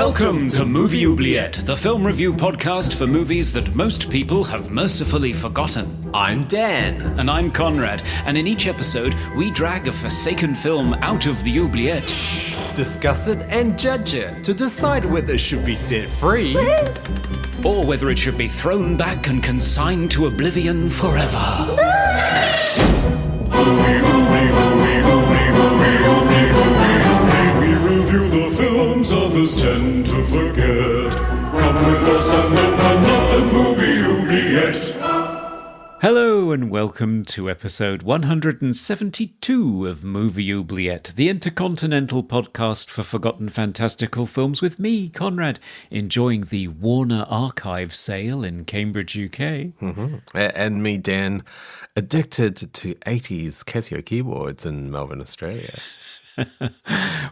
Welcome to Movie Oubliette, the film review podcast for movies that most people have mercifully forgotten. I'm Dan. And I'm Conrad, and in each episode, we drag a forsaken film out of the oubliette, Discuss it and judge it to decide whether it should be set free or whether it should be thrown back and consigned to oblivion forever. We review the films others tend to forget. Come with us and open up the movie oubliette. Hello and welcome to episode 172 of Movie Oubliette, the intercontinental podcast for forgotten fantastical films with me, Conrad, enjoying the Warner Archive sale in Cambridge, UK. Mm-hmm. And me, Dan, addicted to 80s Casio keyboards in Melbourne, Australia.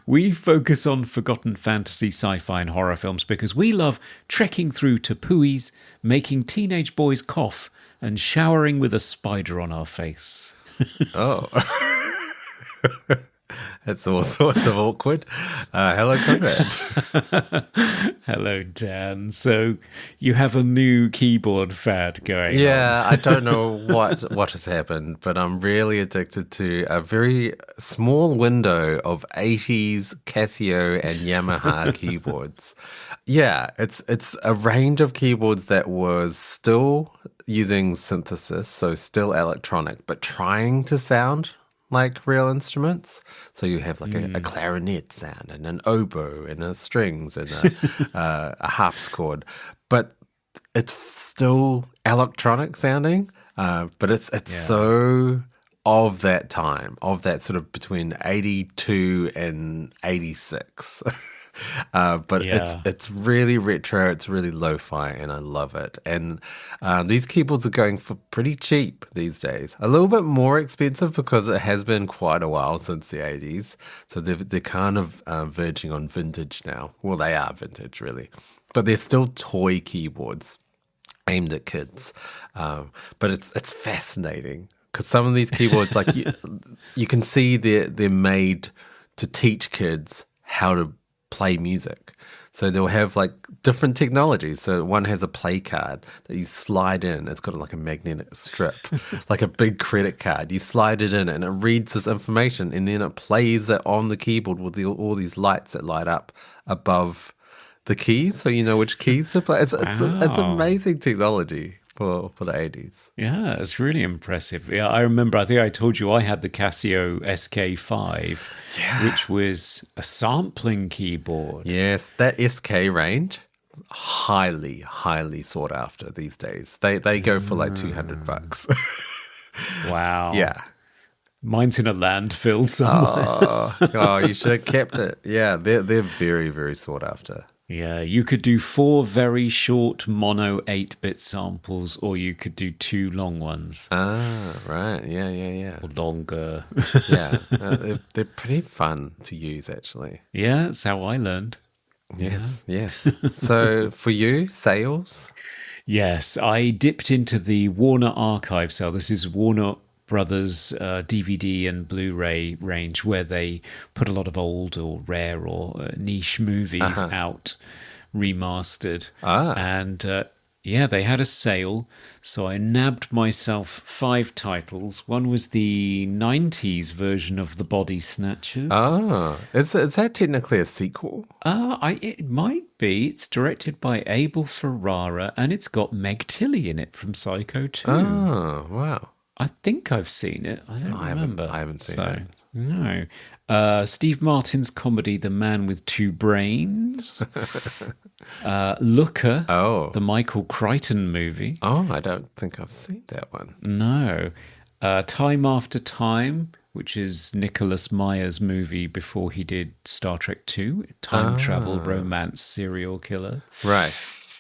We focus on forgotten fantasy, sci-fi and horror films because we love trekking through tapuis, making teenage boys cough, and showering with a spider on our face. Oh. That's all sorts of awkward. Hello, Conrad. Hello, Dan. So you have a new keyboard fad going on. Yeah, I don't know what has happened, but I'm really addicted to a very small window of 80s Casio and Yamaha keyboards. Yeah, it's a range of keyboards that was still using synthesis, so still electronic, but trying to sound like real instruments. So you have like a clarinet sound and an oboe and a strings and a harpsichord, but it's still electronic sounding. But it's so of that time, of that sort of between 82 and 86. But it's really retro, it's really lo-fi, and I love it. And these keyboards are going for pretty cheap these days. A little bit more expensive because it has been quite a while since the 80s. So they're kind of verging on vintage now. Well, they are vintage, really. But they're still toy keyboards aimed at kids. But it's fascinating because some of these keyboards, like you can see they're made to teach kids how to play music. So they'll have like different technologies. So one has a play card that you slide in. It's got like a magnetic strip, like a big credit card. You slide it in and it reads this information and then it plays it on the keyboard with all these lights that light up above the keys. So you know which keys to play. It's amazing technology for the 80s. Yeah, it's really impressive. Yeah, I remember, I think I told you I had the Casio SK5, which was a sampling keyboard. Yes, that SK range, highly, highly sought after these days. They go for like $200. Wow. Yeah. Mine's in a landfill somewhere. Oh, you should have kept it. Yeah, they're very, very sought after. Yeah, you could do 4 very short mono 8-bit samples, or you could do 2 long ones. Ah, right. Yeah. Or longer. Yeah, they're pretty fun to use, actually. Yeah, that's how I learned. Yes. So for you, sales? Yes, I dipped into the Warner Archive sale. This is Warner Brothers DVD and Blu-ray range where they put a lot of old or rare or niche movies out remastered. And they had a sale, so I nabbed myself 5 titles. One was the 90s version of The Body Snatchers. Is that technically a sequel? It might be. It's directed by Abel Ferrara and it's got Meg Tilly in it from Psycho 2. Oh, wow. I think I've seen it. I don't remember. I haven't seen it. No. Steve Martin's comedy, The Man with Two Brains. Looker, the Michael Crichton movie. Oh, I don't think I've seen that one. No. Time After Time, which is Nicholas Meyer's movie before he did Star Trek 2. Time travel, romance, serial killer. Right.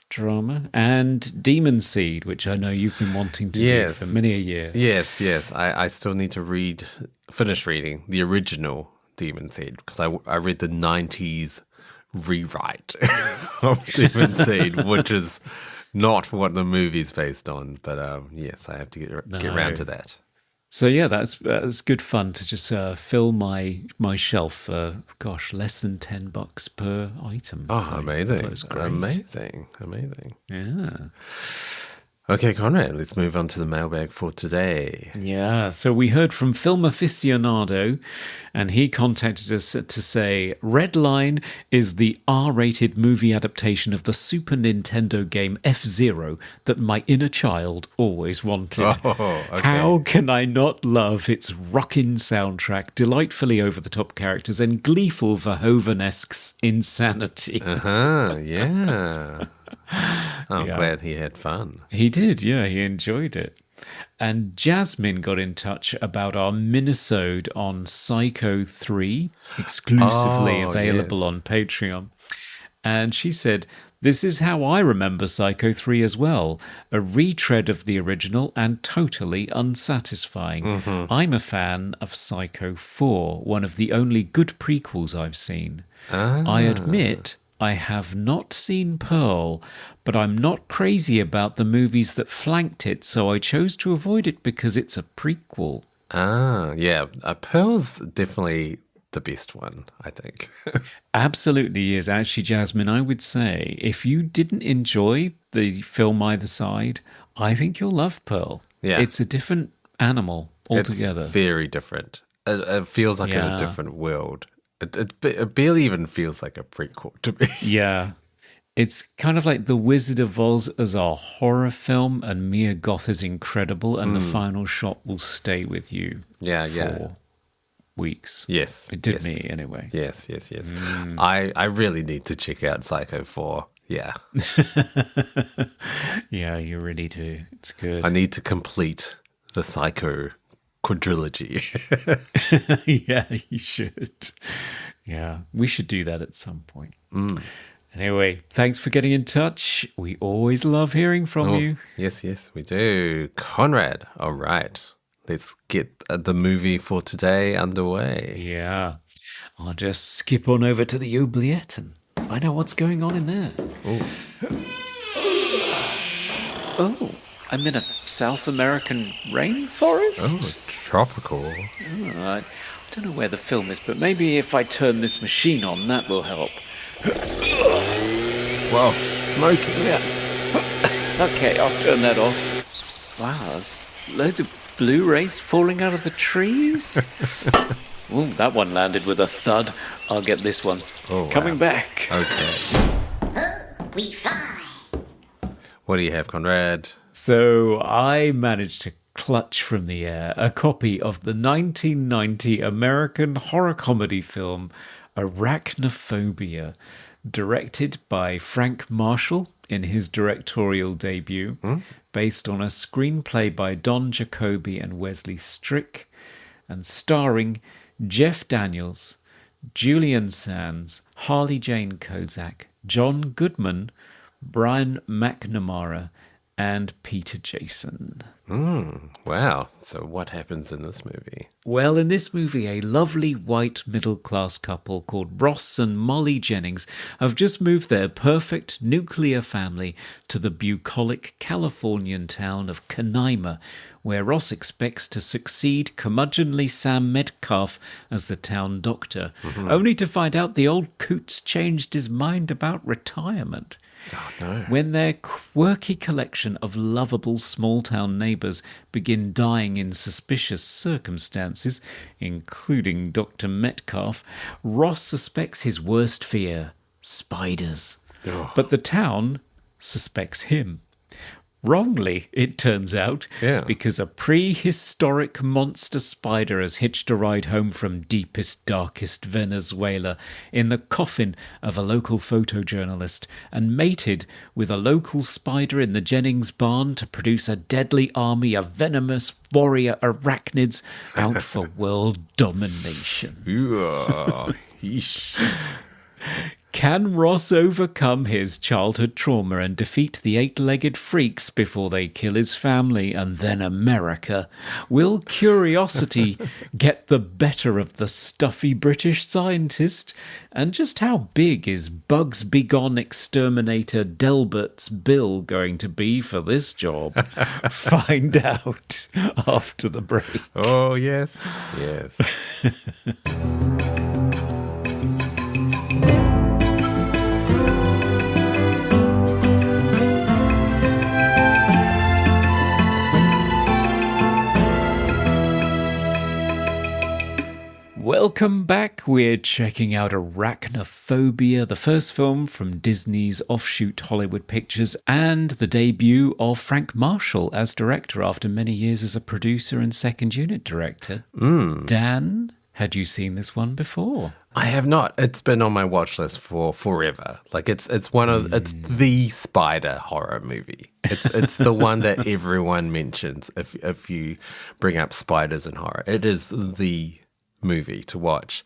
Drama, and Demon Seed, which I know you've been wanting to do for many a year. Yes. I still need to finish reading the original Demon Seed because I read the 90s rewrite of Demon Seed, which is not what the movie's based on. But yes, I have to get around to that. So yeah, that's good fun to just fill my shelf for less than $10 per item. Oh, So amazing. that was great. Amazing. Yeah. Okay, Conrad, let's move on to the mailbag for today. Yeah, so we heard from Film Aficionado, and he contacted us to say Red Line is the R-rated movie adaptation of the Super Nintendo game F-Zero that my inner child always wanted. Oh, okay. How can I not love its rockin' soundtrack, delightfully over-the-top characters, and gleeful Verhoeven-esque insanity? Yeah. I'm glad he had fun. He did, yeah, he enjoyed it. And Jasmine got in touch about our minisode on Psycho 3, exclusively available on Patreon. And she said, this is how I remember Psycho 3 as well. A retread of the original and totally unsatisfying. I'm a fan of Psycho 4, one of the only good prequels I've seen. I admit I have not seen Pearl, but I'm not crazy about the movies that flanked it, so I chose to avoid it because it's a prequel. Yeah. Pearl's definitely the best one, I think. Absolutely is. Actually, Jasmine, I would say if you didn't enjoy the film either side, I think you'll love Pearl. Yeah. It's a different animal altogether. It's very different. It feels like in a different world. It barely even feels like a prequel to me. Yeah. It's kind of like The Wizard of Oz as a horror film, and Mia Goth is incredible, and the final shot will stay with you for weeks. Yes. It did me anyway. Yes. I really need to check out Psycho 4. Yeah. Yeah, you really do. It's good. I need to complete the Psycho quadrilogy. Yeah, you should. Yeah, we should do that at some point. Anyway, thanks for getting in touch. We always love hearing from you. Yes, we do. Conrad, all right. Let's get the movie for today underway. Yeah. I'll just skip on over to the Oubliette and find out what's going on in there. Oh, I'm in a South American rainforest? Oh, it's tropical. I don't know where the film is, but maybe if I turn this machine on, that will help. Whoa, smoking. Yeah. Okay, I'll turn that off. Wow, there's loads of Blu-rays falling out of the trees. Ooh, that one landed with a thud. I'll get this one. Oh, wow. Coming back. Okay. We fly. What do you have, Conrad? So I managed to clutch from the air a copy of the 1990 American horror comedy film Arachnophobia, directed by Frank Marshall in his directorial debut, based on a screenplay by Don Jacoby and Wesley Strick, and starring Jeff Daniels, Julian Sands, Harley Jane Kozak, John Goodman, Brian McNamara, and Peter Jason. Wow. So what happens in this movie? Well, in this movie, a lovely white middle-class couple called Ross and Molly Jennings have just moved their perfect nuclear family to the bucolic Californian town of Canaima, where Ross expects to succeed curmudgeonly Sam Metcalf as the town doctor, only to find out the old coot's changed his mind about retirement. Oh, no. When their quirky collection of lovable small-town neighbours begin dying in suspicious circumstances, including Dr. Metcalf, Ross suspects his worst fear, spiders. Oh. But the town suspects him. Wrongly, it turns out, because a prehistoric monster spider has hitched a ride home from deepest, darkest Venezuela in the coffin of a local photojournalist and mated with a local spider in the Jennings barn to produce a deadly army of venomous warrior arachnids out for world domination. Ooh, yeesh. Can Ross overcome his childhood trauma and defeat the eight-legged freaks before they kill his family and then America? Will curiosity get the better of the stuffy British scientist? And just how big is Bugs Begone exterminator Delbert's bill going to be for this job? Find out after the break. Oh, yes. Yes. Welcome back. We're checking out Arachnophobia, the first film from Disney's offshoot Hollywood Pictures and the debut of Frank Marshall as director after many years as a producer and second unit director. Dan, had you seen this one before? I have not. It's been on my watch list for forever. Like it's the spider horror movie. It's the one that everyone mentions if you bring up spiders and horror. It is the movie to watch.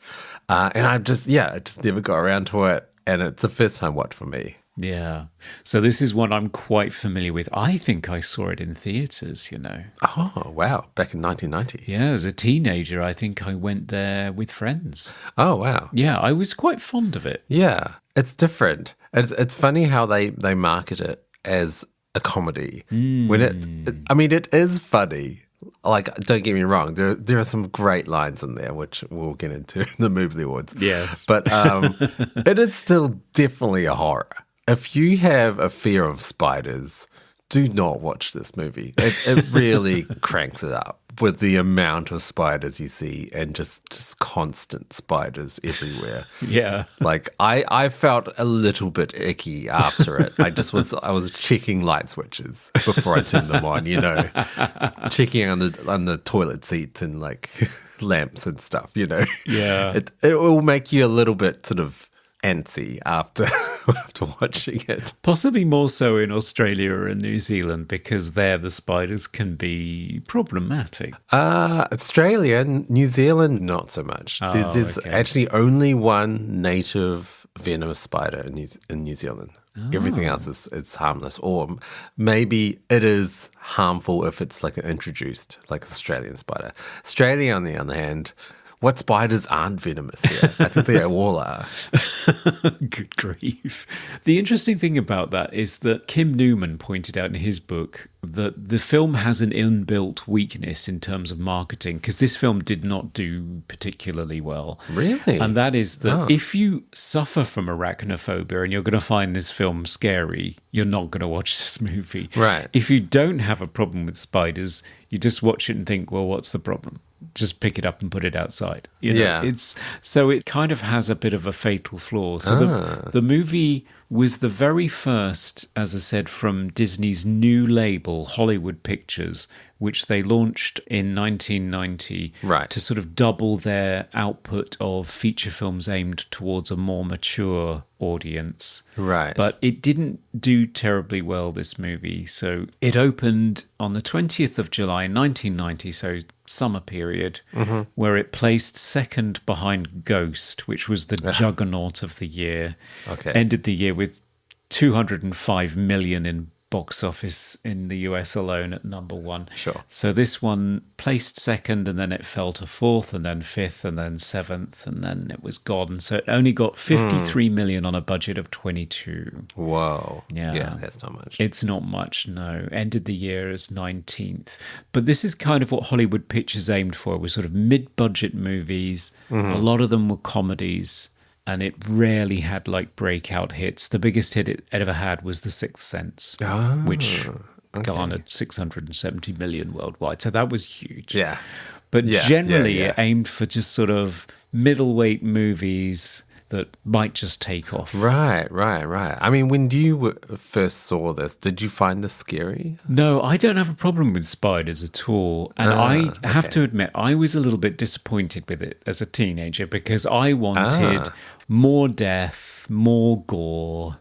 And I just never got around to it. And it's the first time watch for me. Yeah. So this is one I'm quite familiar with. I think I saw it in theatres, Oh, wow. Back in 1990. Yeah, as a teenager, I think I went there with friends. Oh, wow. Yeah, I was quite fond of it. Yeah. It's different. It's funny how they market it as a comedy. When it is funny. Like, don't get me wrong, there are some great lines in there, which we'll get into in the movie awards. Yes. But it is still definitely a horror. If you have a fear of spiders, do not watch this movie. It really cranks it up with the amount of spiders you see and just constant spiders everywhere. Yeah. Like I felt a little bit icky after it. I was checking light switches before I turned them on, checking on the toilet seats and like lamps and stuff, Yeah. It will make you a little bit sort of antsy after watching it. Possibly more so in Australia and New Zealand because there the spiders can be problematic. Australia, New Zealand, not so much. There's actually only one native venomous spider in New Zealand. Everything else is harmless, or maybe it is harmful if it's like an introduced, like Australian spider. Australia, on the other hand, what spiders aren't venomous here? I think they all are. Good grief. The interesting thing about that is that Kim Newman pointed out in his book that the film has an inbuilt weakness in terms of marketing because this film did not do particularly well. Really? And that is that if you suffer from arachnophobia and you're going to find this film scary, you're not going to watch this movie. Right. If you don't have a problem with spiders, you just watch it and think, well, what's the problem? Just pick it up and put it outside. So it kind of has a bit of a fatal flaw. So the movie was the very first, as I said, from Disney's new label, Hollywood Pictures, which they launched in 1990 to sort of double their output of feature films aimed towards a more mature audience. Right. But it didn't do terribly well, this movie. So it opened on the 20th of July, 1990, so summer period, where it placed second behind Ghost, which was the juggernaut of the year. Okay. Ended the year with 205 million in box office in the US alone at number one. Sure. So this one placed second, and then it fell to fourth, and then fifth, and then seventh, and then it was gone. So it only got 53 million on a budget of 22. Whoa. Yeah, that's not much. It's not much, no. Ended the year as 19th. But this is kind of what Hollywood Pictures aimed for, was sort of mid-budget movies. A lot of them were comedies. And it rarely had like breakout hits. The biggest hit it ever had was The Sixth Sense, which garnered 670 million worldwide. So that was huge. Yeah. But generally it aimed for just sort of middleweight movies that might just take off. Right. I mean, when you first saw this, did you find this scary? No, I don't have a problem with spiders at all. And I have to admit, I was a little bit disappointed with it as a teenager because I wanted more death, more gore.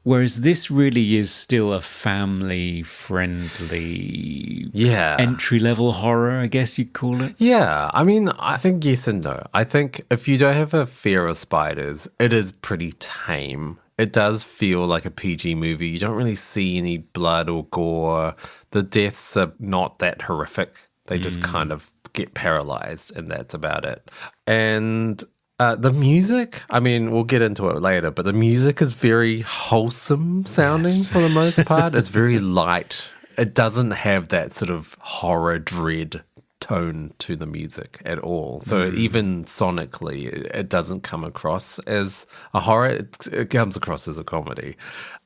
Whereas this really is still a family-friendly entry-level horror, I guess you'd call it. Yeah, I mean, I think yes and no. I think if you don't have a fear of spiders, it is pretty tame. It does feel like a PG movie. You don't really see any blood or gore. The deaths are not that horrific. They just kind of get paralyzed, and that's about it. And the music, I mean, we'll get into it later, but the music is very wholesome sounding for the most part. It's very light. It doesn't have that sort of horror dread tone to the music at all. So even sonically, it doesn't come across as a horror. It comes across as a comedy.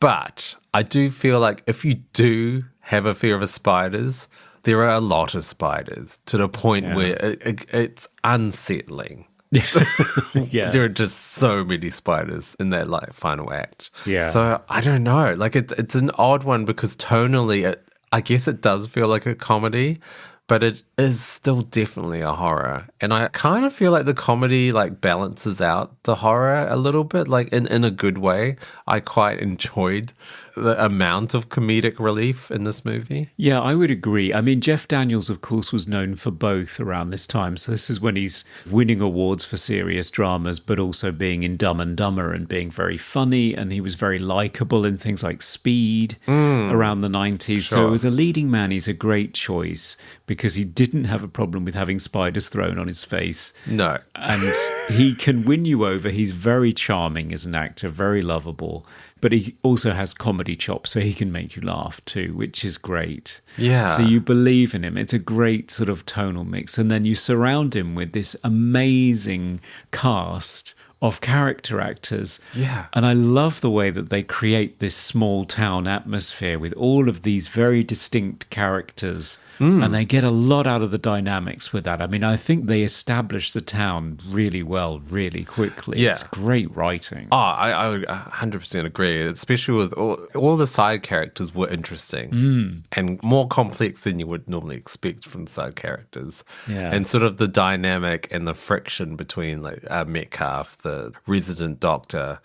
But I do feel like if you do have a fear of spiders, there are a lot of spiders to the point where it's unsettling. There are just so many spiders in that final act. So I don't know. Like it's an odd one because tonally, I guess it does feel like a comedy, but it is still definitely a horror. And I kind of feel like the comedy like balances out the horror a little bit, like in a good way. I quite enjoyed the amount of comedic relief in this movie. Yeah, I would agree. I mean, Jeff Daniels, of course, was known for both around this time. So this is when he's winning awards for serious dramas, but also being in Dumb and Dumber and being very funny. And he was very likable in things like Speed around the 90s. So as a leading man, he's a great choice because he didn't have a problem with having spiders thrown on his face. No. And he can win you over. He's very charming as an actor, very lovable. But he also has comedy chops, so he can make you laugh too, which is great. Yeah. So you believe in him. It's a great sort of tonal mix. And then you surround him with this amazing cast of character actors. Yeah. And I love the way that they create this small town atmosphere with all of these very distinct characters. And they get a lot out of the dynamics with that. I mean, I think they establish the town really well, really quickly. Yeah. It's great writing. Oh, I would 100% agree, especially with all the side characters were interesting and more complex than you would normally expect from side characters. Yeah. And sort of the dynamic and the friction between like Metcalf, the resident doctor,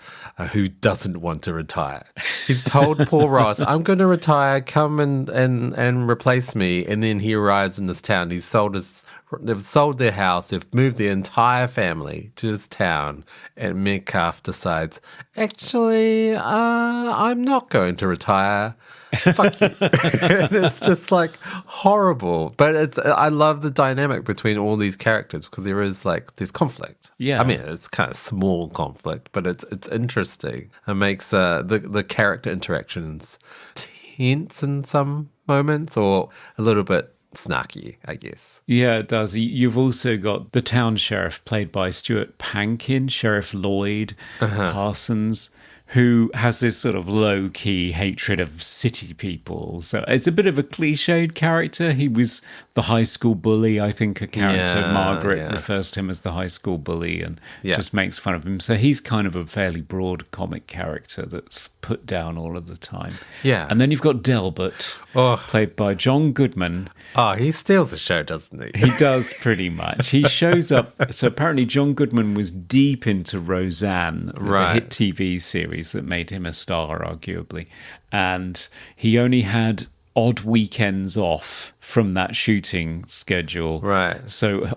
who doesn't want to retire. He's told Paul Ross, I'm going to retire, come and replace me. And then he arrives in this town. They've sold their house. They've moved their entire family to this town. And Metcalf decides, actually, I'm not going to retire. Fuck you. And it's just like horrible. But I love the dynamic between all these characters because there's conflict. Yeah. I mean, it's kind of small conflict, but it's interesting. It makes the character interactions tense in some moments or a little bit snarky, I guess. Yeah, it does. You've also got the town sheriff played by Stuart Pankin, Sheriff Lloyd Parsons, who has this sort of low-key hatred of city people. So it's a bit of a cliched character. He was the high school bully, I think a character. Margaret refers to him as the high school bully and just makes fun of him. So he's kind of a fairly broad comic character that's put down all of the time. Yeah. And then you've got Delbert, played by John Goodman. Oh, he steals the show, doesn't he? He does pretty much. He shows up. So apparently John Goodman was deep into Roseanne, the hit TV series that made him a star, arguably. And he only had odd weekends off from that shooting schedule. Right. So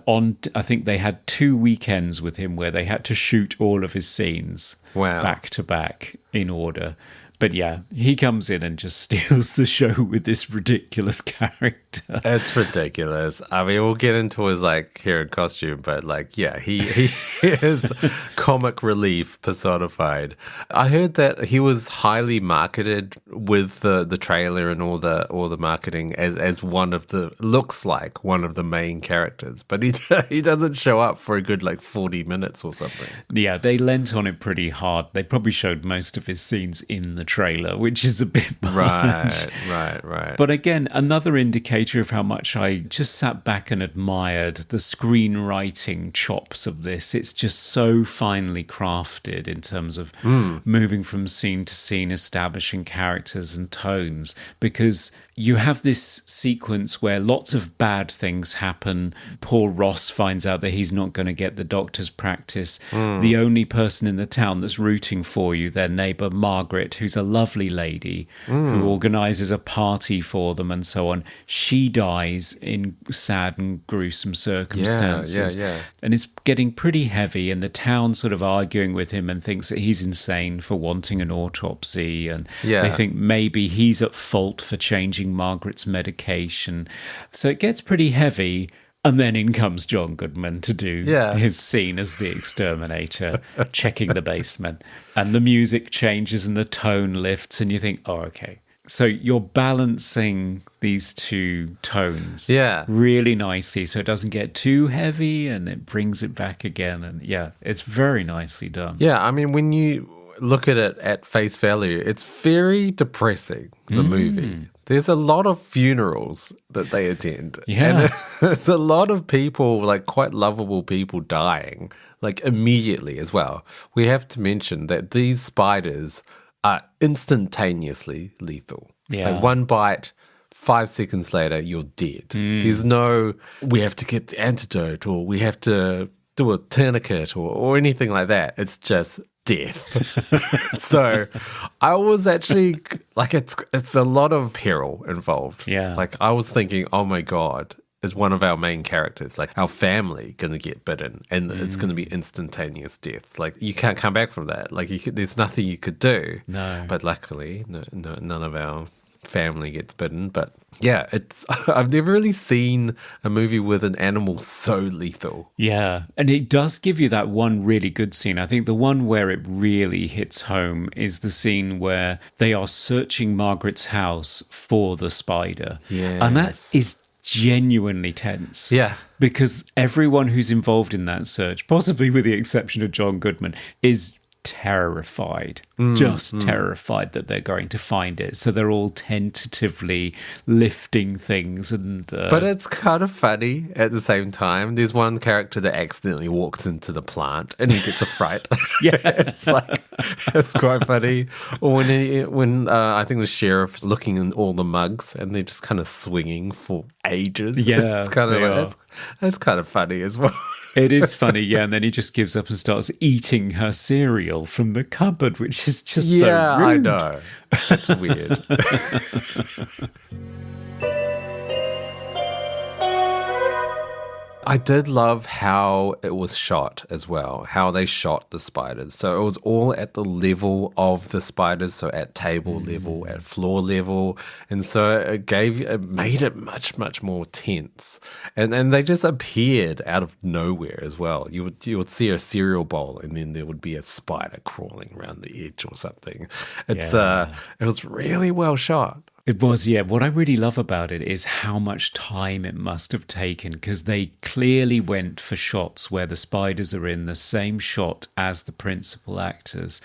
I think they had 2 weekends with him where they had to shoot all of his scenes back to back in order. But yeah, he comes in and just steals the show with this ridiculous character. It's ridiculous. I mean, we'll get into his hair and costume, but he is comic relief personified. I heard that he was highly marketed with the trailer and all the marketing as one of the main characters, but he doesn't show up for a good 40 minutes or something. Yeah, they lent on it pretty hard. They probably showed most of his scenes in the trailer, which is a bit much. Right. But again, another indicator of how much I just sat back and admired the screenwriting chops of this. It's just so finely crafted in terms of moving from scene to scene, establishing characters and tones, because you have this sequence where lots of bad things happen. Paul Ross finds out that he's not going to get the doctor's practice. The only person in the town that's rooting for you, their neighbour Margaret, who's a lovely lady who organizes a party for them and so on. She dies in sad and gruesome circumstances. And it's getting pretty heavy, and the town sort of arguing with him and thinks that he's insane for wanting an autopsy, and they think maybe he's at fault for changing Margaret's medication. So it gets pretty heavy. And then in comes John Goodman to do his scene as the exterminator, checking the basement. And the music changes and the tone lifts, and you think, oh, okay. So you're balancing these two tones really nicely, so it doesn't get too heavy and it brings it back again. And it's very nicely done. Yeah, I mean, when you look at it at face value, it's very depressing, the movie. There's a lot of funerals that they attend. Yeah. And there's a lot of people, like quite lovable people dying, like immediately as well. We have to mention that these spiders are instantaneously lethal. Yeah. Like one bite, 5 seconds later, you're dead. There's no, we have to get the antidote or we have to do a tourniquet or anything like that. It's just death. So I was actually like, it's a lot of peril involved. Yeah. Like I was thinking, oh my God, is one of our main characters, like our family, going to get bitten and it's going to be instantaneous death. Like you can't come back from that. Like there's nothing you could do. No. But luckily, none of our family gets bitten. But yeah, I've never really seen a movie with an animal so lethal. Yeah, and it does give you that one really good scene. I think the one where it really hits home is the scene where they are searching Margaret's house for the spider. Yes. And that is genuinely tense. Yeah. Because everyone who's involved in that search, possibly with the exception of John Goodman, is terrified, terrified that they're going to find it. So they're all tentatively lifting things. But it's kind of funny at the same time. There's one character that accidentally walks into the plant and he gets a fright. It's quite funny. Or when I think the sheriff's looking in all the mugs and they're just kind of swinging for ages. Yeah, it's kind of that's kind of funny as well. It is funny, yeah, and then he just gives up and starts eating her cereal from the cupboard, which is just so rude. Yeah, I know. It's weird. I did love how it was shot as well, how they shot the spiders. So it was all at the level of the spiders, so at table level, at floor level. And so it made it much, much more tense. And they just appeared out of nowhere as well. You would see a cereal bowl and then there would be a spider crawling around the edge or something. It was really well shot. It was, yeah. What I really love about it is how much time it must have taken, because they clearly went for shots where the spiders are in the same shot as the principal actors,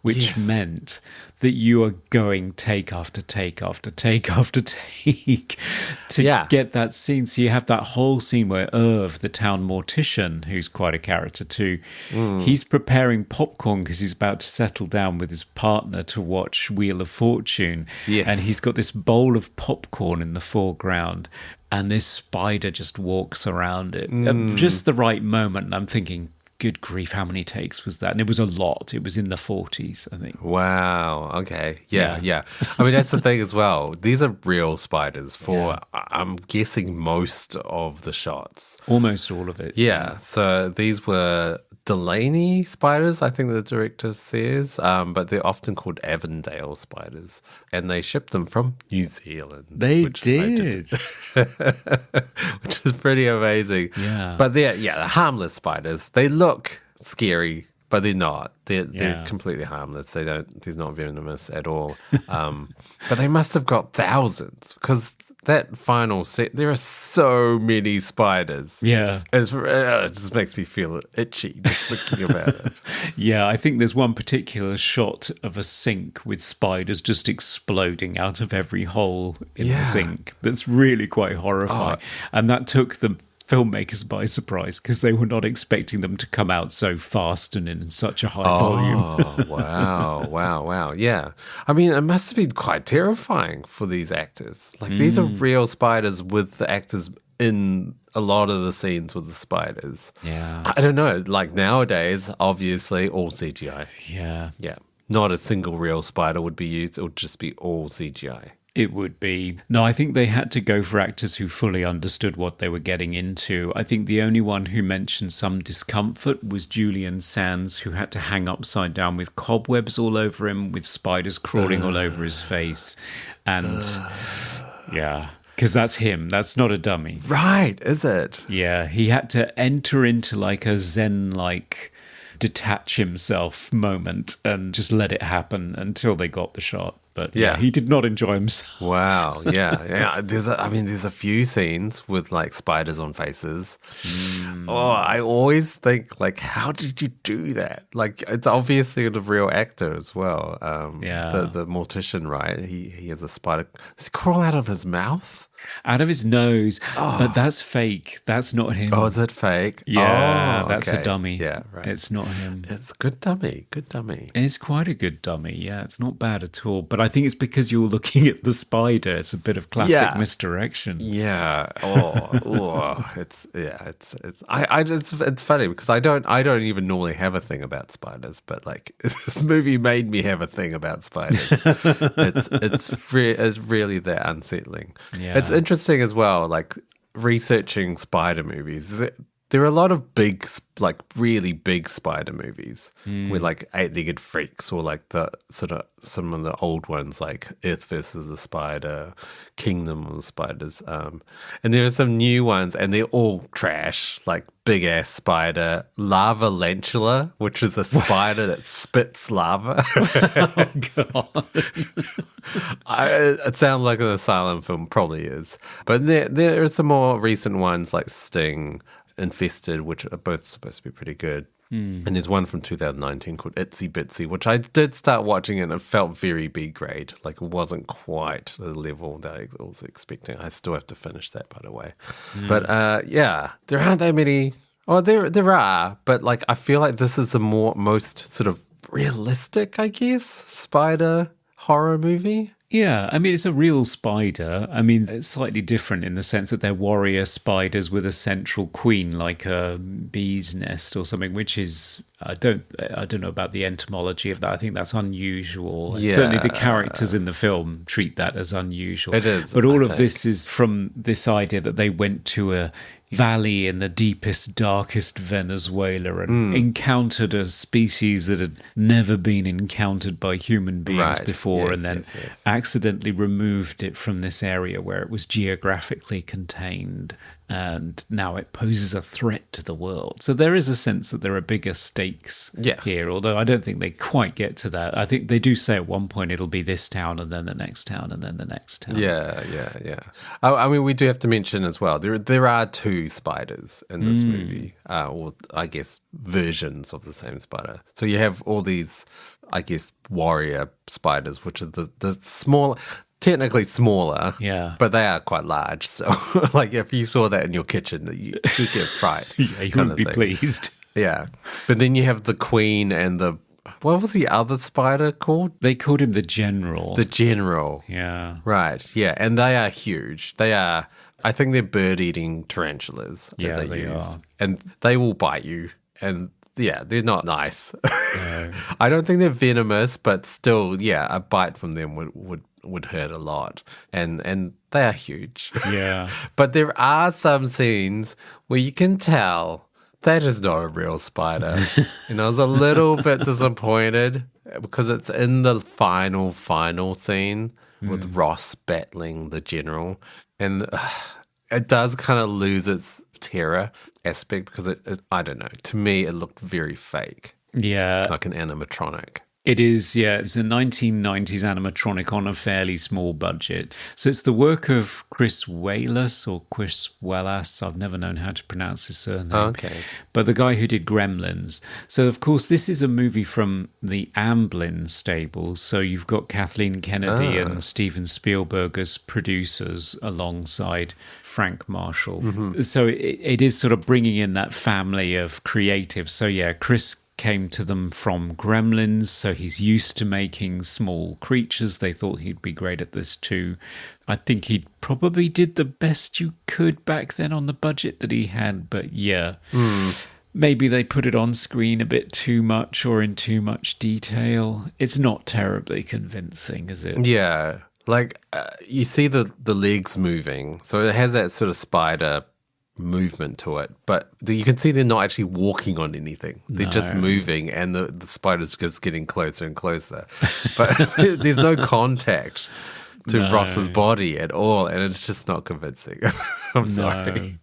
which meant that you are going take after take after take after take to get that scene. So you have that whole scene where Irv, the town mortician, who's quite a character too, he's preparing popcorn because he's about to settle down with his partner to watch Wheel of Fortune. Yes. And he's got this bowl of popcorn in the foreground and this spider just walks around it at just the right moment. And I'm thinking, good grief, how many takes was that? And it was a lot. It was in the 40s, I think. Wow. Okay. Yeah. I mean, that's the thing as well. These are real spiders for, I'm guessing, most of the shots. Almost all of it. Yeah. So these were Delaney spiders, I think the director says, but they're often called Avondale spiders. And they shipped them from New Zealand. They did. Which is pretty amazing. Yeah. But they're harmless spiders. They look scary, but they're not. They're completely harmless. They're not venomous at all. But they must have got thousands, because that final set, there are so many spiders. Yeah. It just makes me feel itchy just thinking about it. Yeah, I think there's one particular shot of a sink with spiders just exploding out of every hole in the sink. That's really quite horrifying. And that took the filmmakers by surprise, because they were not expecting them to come out so fast and in such a high volume. Wow. Yeah. I mean, it must have been quite terrifying for these actors. Like, these are real spiders with the actors in a lot of the scenes with the spiders. Yeah. I don't know. Like, nowadays, obviously, all CGI. Yeah. Yeah. not a single real spider would be used. It would just be all CGI. It would be. No, I think they had to go for actors who fully understood what they were getting into. I think the only one who mentioned some discomfort was Julian Sands, who had to hang upside down with cobwebs all over him, with spiders crawling all over his face. And yeah, because that's him. That's not a dummy. Right, is it? Yeah, he had to enter into like a Zen-like detach himself moment and just let it happen until they got the shot. But yeah, he did not enjoy himself. Wow. Yeah. There's a few scenes with like spiders on faces. Oh, I always think like, how did you do that? Like, it's obviously the real actor as well. The mortician, right? He has a spider. Does it crawl out of his mouth? Out of his nose, but that's fake. That's not him. Oh, is it fake? Yeah, oh, that's okay. a dummy. Yeah, right. It's not him. It's good dummy. It's quite a good dummy. Yeah, it's not bad at all. But I think it's because you're looking at the spider. It's a bit of classic misdirection. Yeah. It's funny because I don't even normally have a thing about spiders, but like this movie made me have a thing about spiders. it's really that unsettling. Yeah. It's interesting as well, like researching spider movies. There are a lot of big, like really big spider movies with like Eight-Legged Freaks or like the sort of some of the old ones like Earth versus the Spider, Kingdom of the Spiders. And there are some new ones and they're all trash, like Big Ass Spider, Lava Lantula, which is a spider that spits lava. Oh, God. It sounds like an asylum film, probably is. But there are some more recent ones like Sting, Infested, which are both supposed to be pretty good. And there's one from 2019 called Itsy Bitsy, which I did start watching and it felt very B grade. Like it wasn't quite the level that I was expecting. I still have to finish that, by the way. But there aren't that many. Oh, there are, but like I feel like this is the most sort of realistic, I guess, spider horror movie. Yeah, I mean, it's a real spider. I mean, it's slightly different in the sense that they're warrior spiders with a central queen, like a bee's nest or something, which is, I don't know about the etymology of that. I think that's unusual. Yeah. Certainly the characters in the film treat that as unusual. It is. But all of this is from this idea that they went to a valley in the deepest, darkest Venezuela and encountered a species that had never been encountered by human beings before, and then accidentally removed it from this area where it was geographically contained, and now it poses a threat to the world. So there is a sense that there are bigger stakes here, although I don't think they quite get to that. I think they do say at one point it'll be this town and then the next town and then the next town. Yeah. I mean, we do have to mention as well, there are two spiders in this movie, or I guess versions of the same spider. So you have all these, I guess, warrior spiders, which are the small, technically smaller, but they are quite large. So like if you saw that in your kitchen, you could get fried. Yeah, you wouldn't be pleased. Yeah. But then you have the queen and what was the other spider called? They called him the General. The General. Yeah. Right. Yeah. And they are huge. They are, I think they're bird-eating tarantulas that they used. are. And they will bite you. And yeah, they're not nice. No. I don't think they're venomous, but still, yeah, a bite from them would hurt a lot. And they are huge. Yeah. But there are some scenes where you can tell that is not a real spider. And I was a little bit disappointed because it's in the final scene with Ross battling the General. And it does kind of lose its terror aspect because it, I don't know, to me it looked very fake. Yeah. Like an animatronic. It is, yeah. It's a 1990s animatronic on a fairly small budget. So it's the work of Chris Walas or Chris Wallace. I've never known how to pronounce his surname. Okay. But the guy who did Gremlins. So, of course, this is a movie from the Amblin stables. So you've got Kathleen Kennedy and Steven Spielberg as producers alongside Frank Marshall. Mm-hmm. So it is sort of bringing in that family of creatives. So, yeah, Chris came to them from Gremlins, so he's used to making small creatures. They thought he'd be great at this too. I think he probably did the best you could back then on the budget that he had, but yeah. maybe they put it on screen a bit too much or in too much detail. It's not terribly convincing, is it? Yeah. Like, you see the legs moving. So it has that sort of spider movement to it. But you can see they're not actually walking on anything. They're just moving, and the spider's just getting closer and closer. But there's no contact to Ross's body at all, and it's just not convincing. I'm sorry.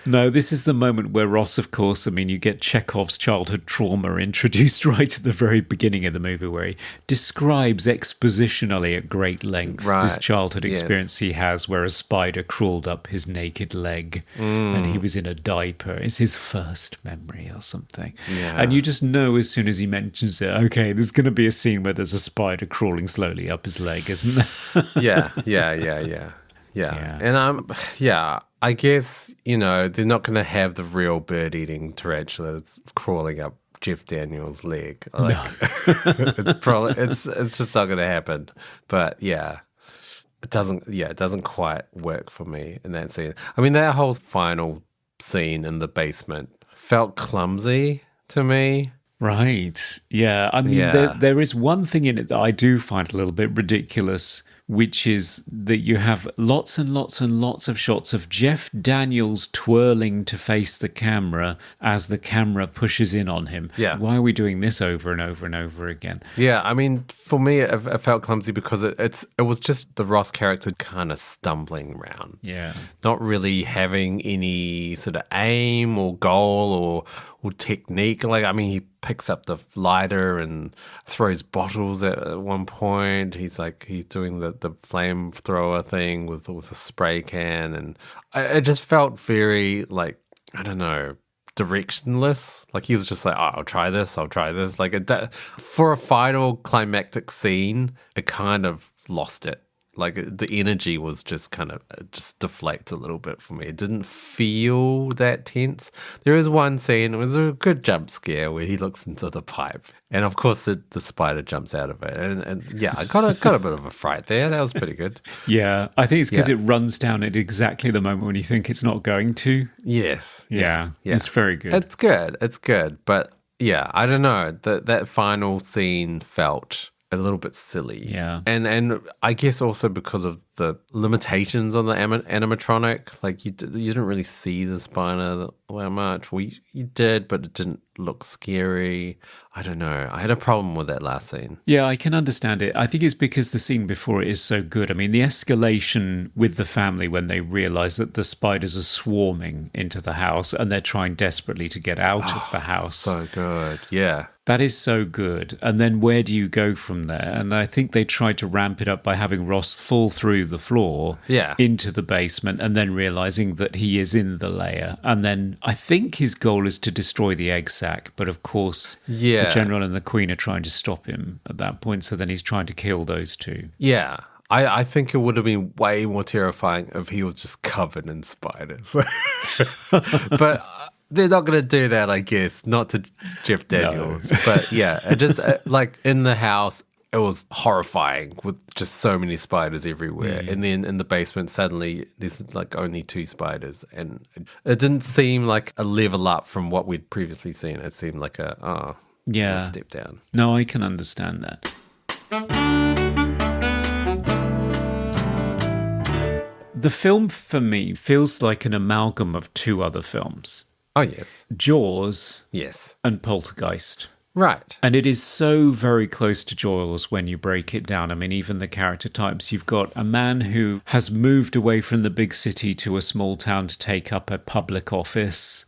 No, this is the moment where Ross, of course, I mean, you get Chekhov's childhood trauma introduced right at the very beginning of the movie, where he describes expositionally at great length this childhood experience he has where a spider crawled up his naked leg and he was in a diaper. It's his first memory or something. Yeah. And you just know as soon as he mentions it, okay, there's going to be a scene where there's a spider crawling slowly up his leg, isn't there? Yeah. And I guess, they're not going to have the real bird-eating tarantulas crawling up Jeff Daniels' leg. Like, no. it's just not going to happen. But yeah, it doesn't quite work for me in that scene. I mean, that whole final scene in the basement felt clumsy to me. Right. Yeah. I mean, there is one thing in it that I do find a little bit ridiculous, which is that you have lots and lots and lots of shots of Jeff Daniels twirling to face the camera as the camera pushes in on him. Yeah. Why are we doing this over and over and over again? Yeah, I mean, for me, it felt clumsy because it was just the Ross character kind of stumbling around. Yeah. Not really having any sort of aim or goal or technique. Like, I mean, he picks up the lighter and throws bottles at one point. He's doing the flamethrower thing with a spray can, and it just felt very, like, I don't know, directionless. Like, he was just like, oh, I'll try this. Like, for a final climactic scene, it kind of lost it. Like, the energy was just kind of just deflates a little bit for me. It didn't feel that tense. There is one scene, it was a good jump scare where he looks into the pipe. And of course, the spider jumps out of it. And yeah, I got a bit of a fright there. That was pretty good. Yeah, I think it's because it runs down at exactly the moment when you think it's not going to. Yes. Yeah. It's very good. It's good. But yeah, I don't know. That final scene felt a little bit silly. Yeah. And I guess also because of the limitations on the animatronic, like you didn't really see the spider that much. You did, but it didn't look scary. I don't know. I had a problem with that last scene. Yeah, I can understand it. I think it's because the scene before it is so good. I mean, the escalation with the family when they realize that the spiders are swarming into the house and they're trying desperately to get out of the house. So good. Yeah. That is so good. And then where do you go from there? And I think they tried to ramp it up by having Ross fall through the floor into the basement and then realizing that he is in the layer. And then I think his goal is to destroy the egg sac. But of course, the General and the Queen are trying to stop him at that point. So then he's trying to kill those two. Yeah. I think it would have been way more terrifying if he was just covered in spiders. But they're not going to do that, I guess. Not to Jeff Daniels. No. But yeah, it just like in the house, it was horrifying with just so many spiders everywhere. And then in the basement, suddenly there's like only 2 spiders. And it didn't seem like a level up from what we'd previously seen. It seemed like a step down. No, I can understand that. The film, for me, feels like an amalgam of 2 other films. Oh, yes. Jaws. Yes. And Poltergeist. Right. And it is so very close to Jaws when you break it down. I mean, even the character types. You've got a man who has moved away from the big city to a small town to take up a public office.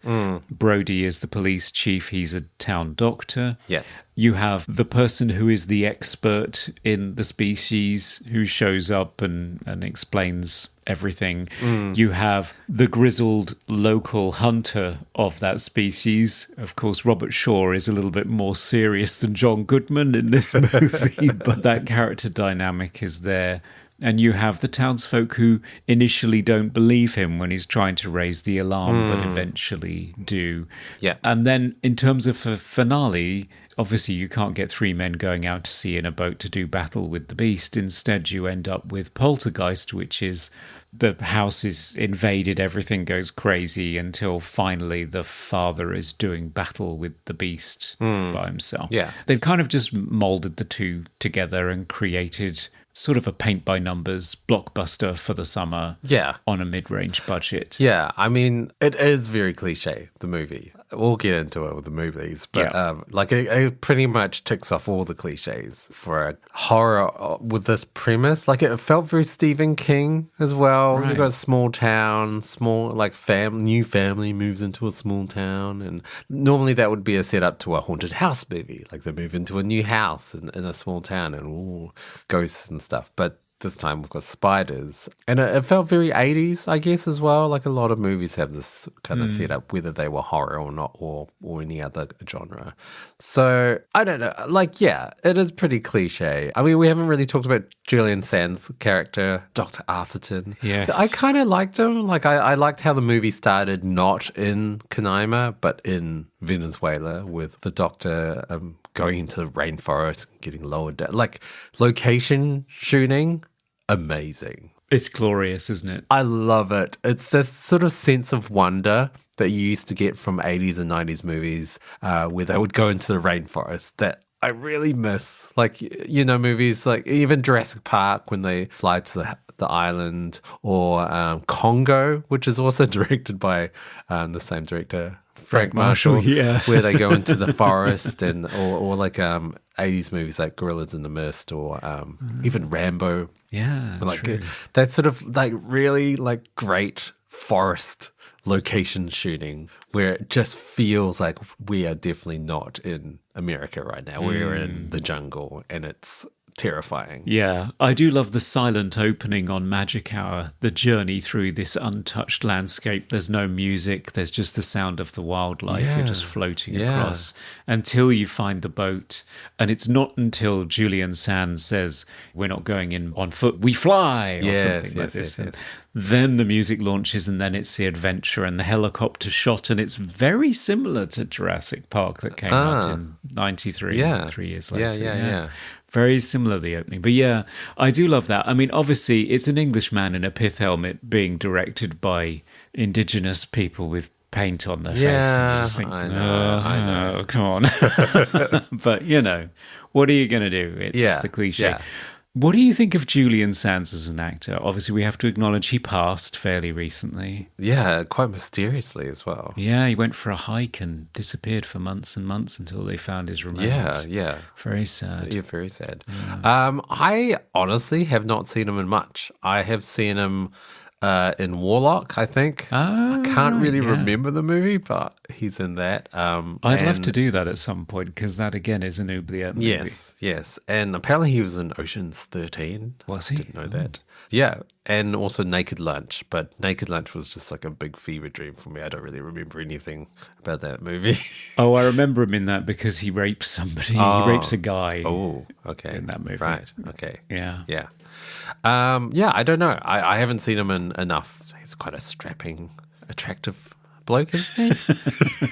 Brody is the police chief. He's a town doctor. Yes. You have the person who is the expert in the species who shows up and explains everything. You have the grizzled local hunter of that species. Of course, Robert Shaw is a little bit more serious than John Goodman in this movie, but that character dynamic is there. And you have the townsfolk who initially don't believe him when he's trying to raise the alarm, but eventually do. Yeah. And then in terms of a finale, obviously you can't get three men going out to sea in a boat to do battle with the beast. Instead, you end up with Poltergeist, which is the house is invaded, everything goes crazy until finally the father is doing battle with the beast by himself. Yeah. They've kind of just molded the two together and created sort of a paint-by-numbers blockbuster for the summer on a mid-range budget. Yeah, I mean, it is very cliche, the movie. We'll get into it with the movies, but it pretty much ticks off all the cliches for a horror with this premise. Like, it felt very Stephen King as well. Right. You've got a small town, new family moves into a small town, and normally that would be a setup to a haunted house movie. Like, they move into a new house in a small town and ghosts and stuff. But this time we've got spiders. And it felt very 80s, I guess, as well. Like, a lot of movies have this kind of setup, whether they were horror or not, or any other genre. So, I don't know. Like, yeah, it is pretty cliche. I mean, we haven't really talked about Julian Sands' character, Dr. Arthurton. Yes. I kind of liked him. Like, I liked how the movie started not in Canaima, but in Venezuela, with the doctor going into the rainforest, getting lowered down. Like, location shooting, amazing. It's glorious, isn't it? I love it. It's this sort of sense of wonder that you used to get from 80s and 90s movies where they would go into the rainforest that I really miss. Like, you know, movies like even Jurassic Park when they fly to the island, or Congo, which is also directed by the same director, Frank Marshall, yeah. where they go into the forest, and or like 80s movies like Gorillas in the Mist, or even Rambo. Yeah, Like true. that sort of like really like great forest location shooting where it just feels like we are definitely not in America right now. We're in the jungle, and it's terrifying. Yeah, I do love the silent opening on Magic Hour, the journey through this untouched landscape. There's no music, there's just the sound of the wildlife. You're just floating across until you find the boat. And it's not until Julian Sands says, "We're not going in on foot, we fly," or something like this. And then the music launches, and then it's the adventure and the helicopter shot. And it's very similar to Jurassic Park that came out in 93, 3 years later. Yeah. Very similar, the opening. But yeah, I do love that. I mean, obviously, it's an Englishman in a pith helmet being directed by indigenous people with paint on their face. And you just think, I know. Come on. But, you know, what are you going to do? It's the cliche. Yeah. What do you think of Julian Sands as an actor? Obviously, we have to acknowledge he passed fairly recently. Yeah, quite mysteriously as well. Yeah, he went for a hike and disappeared for months and months until they found his remains. Yeah. Very sad. Yeah, very sad. I honestly have not seen him in much. I have seen him in Warlock, I think. I can't really remember the movie, but he's in that. I'd love to do that at some point, because that, again, is an Oubliette movie. Yes. And apparently he was in Ocean's 13. Was he? Didn't know that. Yeah, and also Naked Lunch, but Naked Lunch was just like a big fever dream for me. I don't really remember anything about that movie. Oh, I remember him in that because he rapes somebody. He rapes a guy. Oh, okay. In that movie. Right, okay. Yeah. Yeah. I don't know. I haven't seen him in enough. He's quite a strapping, attractive bloke, isn't he?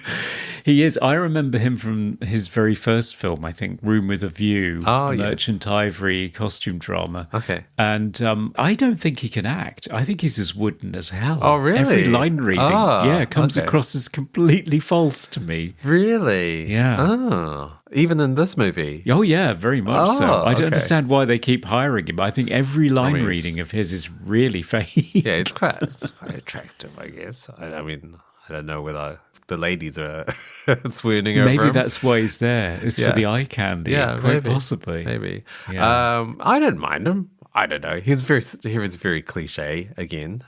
He is. I remember him from his very first film, I think, Room with a View, Merchant Ivory costume drama. Okay. And I don't think he can act. I think he's as wooden as hell. Oh, really? Every line reading, comes okay. across as completely false to me. Really? Yeah. Oh, even in this movie? Oh, yeah, very much so. I don't okay. understand why they keep hiring him. I think every line reading of his is really fake. Yeah, it's quite attractive, I guess. I mean, I don't know whether the ladies are swooning over him. Maybe that's why he's there. It's for the eye candy. Yeah, quite maybe. possibly. Maybe. Yeah. I don't mind him. I don't know. He was very cliche again.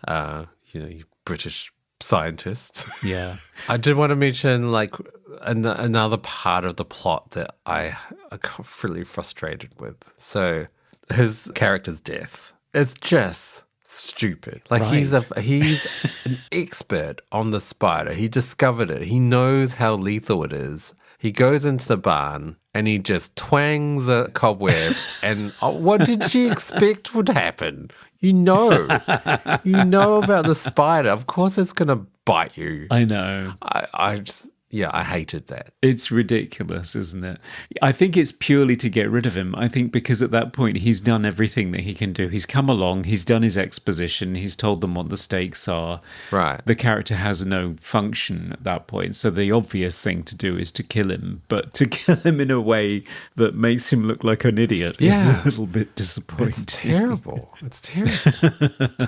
You British scientist. Yeah. I did want to mention like another part of the plot that I got really frustrated with. So his character's death. It's just stupid. Like he's an expert on the spider. He discovered it. He knows how lethal it is. He goes into the barn and he just twangs a cobweb. And what did you expect would happen? You know about the spider. Of course it's going to bite you. I know. I hated that. It's ridiculous, isn't it? I think it's purely to get rid of him. I think because at that point he's done everything that he can do. He's come along, he's done his exposition, he's told them what the stakes are. Right. The character has no function at that point. So the obvious thing to do is to kill him. But to kill him in a way that makes him look like an idiot is a little bit disappointing. It's terrible.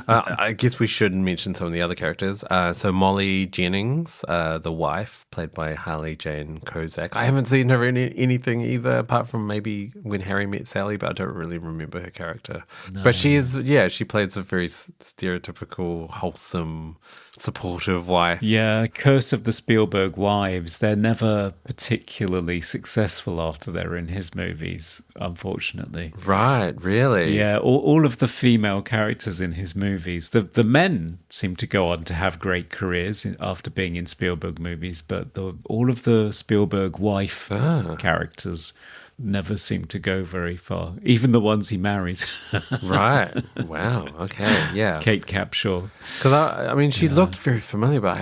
I guess we should mention some of the other characters. So Molly Jennings, the wife, played by Harley Jane Kozak. I haven't seen her in anything either, apart from maybe When Harry Met Sally, but I don't really remember her character. No. But she plays a very stereotypical, wholesome, supportive wife. Yeah, Curse of the Spielberg Wives. They're never particularly successful after they're in his movies, unfortunately. Right, really? Yeah, all of the female characters in his movies. The men seem to go on to have great careers after being in Spielberg movies, but all of the Spielberg wife characters never seem to go very far. Even the ones he marries. Right. Wow. Okay. Yeah. Kate Capshaw. Because she looked very familiar, but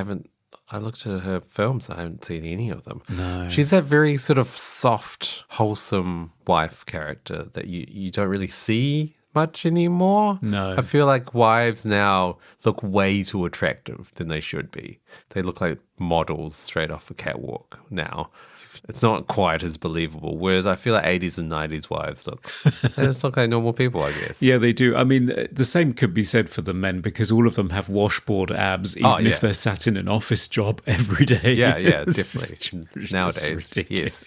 I looked at her films. I haven't seen any of them. No. She's that very sort of soft, wholesome wife character that you don't really see much anymore. No. I feel like wives now look way too attractive than they should be. They look like models straight off a catwalk now. It's not quite as believable. Whereas I feel like 80s and 90s wives they just look like normal people, I guess. Yeah, they do. I mean, the same could be said for the men because all of them have washboard abs, even if they're sat in an office job every day. Yeah, definitely. Nowadays. Yes.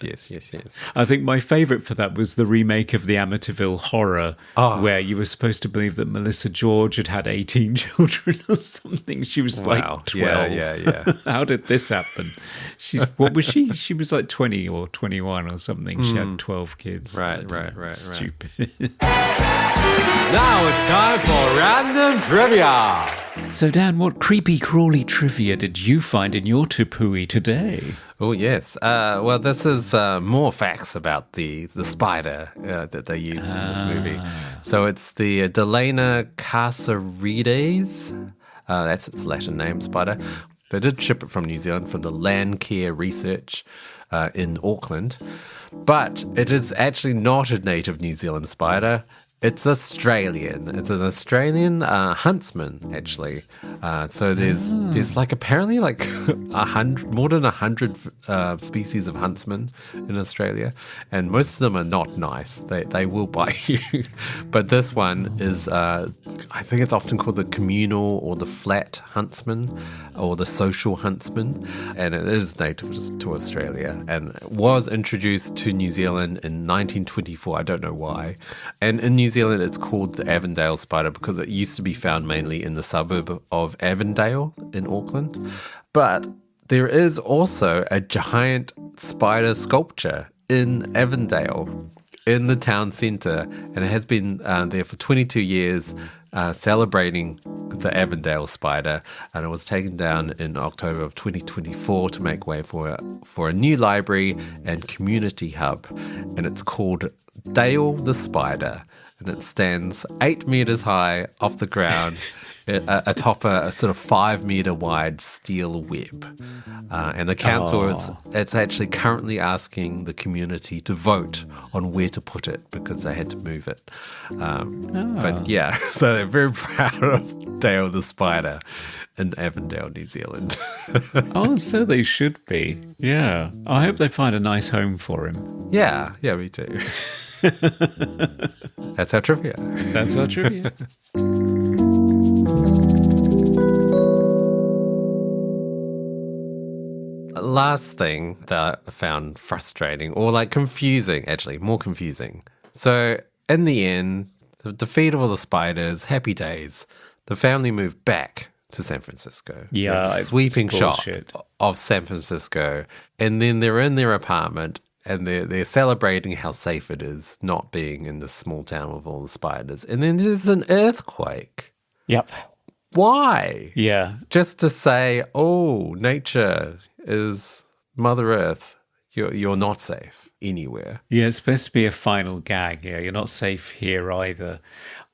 I think my favourite for that was the remake of the Amityville Horror, where you were supposed to believe that Melissa George had 18 children or something. She was like 12. Yeah. How did this happen? What was she? She was like 20 or 21 or something. She had 12 kids. Right. Stupid. Now it's time for Random Trivia. So, Dan, what creepy crawly trivia did you find in your tupui today? Oh, yes. Well, this is more facts about the spider that they used in this movie. So it's the Delana carcerides. That's its Latin name, spider. They did ship it from New Zealand from the Land Care Research in Auckland. But it is actually not a native New Zealand spider. It's Australian. It's an Australian huntsman, actually. So there's like apparently like more than 100 species of huntsmen in Australia, and most of them are not nice. They will bite you. But this one is, I think it's often called the communal or the flat huntsman or the social huntsman, and it is native to Australia and was introduced to New Zealand in 1924. I don't know why. And in New Zealand, it's called the Avondale spider because it used to be found mainly in the suburb of Avondale in Auckland. But there is also a giant spider sculpture in Avondale in the town centre, and it has been there for 22 years, celebrating the Avondale spider, and it was taken down in October of 2024 to make way for a new library and community hub, and it's called Dale the Spider, and it stands 8 meters high off the ground atop a sort of 5 meter wide steel web. And the council it's actually currently asking the community to vote on where to put it because they had to move it. But yeah, so they're very proud of Dale the Spider in Avondale, New Zealand. Oh, so they should be. Yeah. I hope they find a nice home for him. Yeah, me too. That's our trivia. That's our trivia. Last thing that I found frustrating or like confusing, actually, more confusing. So in the end, the defeat of all the spiders, happy days, the family moved back to San Francisco. Yeah. A sweeping shot of San Francisco. And then they're in their apartment and they're celebrating how safe it is not being in this small town with all the spiders. And then there's an earthquake. Yep. Why? Yeah. Just to say, oh, nature is Mother Earth. you're not safe anywhere. Yeah, it's supposed to be a final gag. Yeah, you're not safe here either.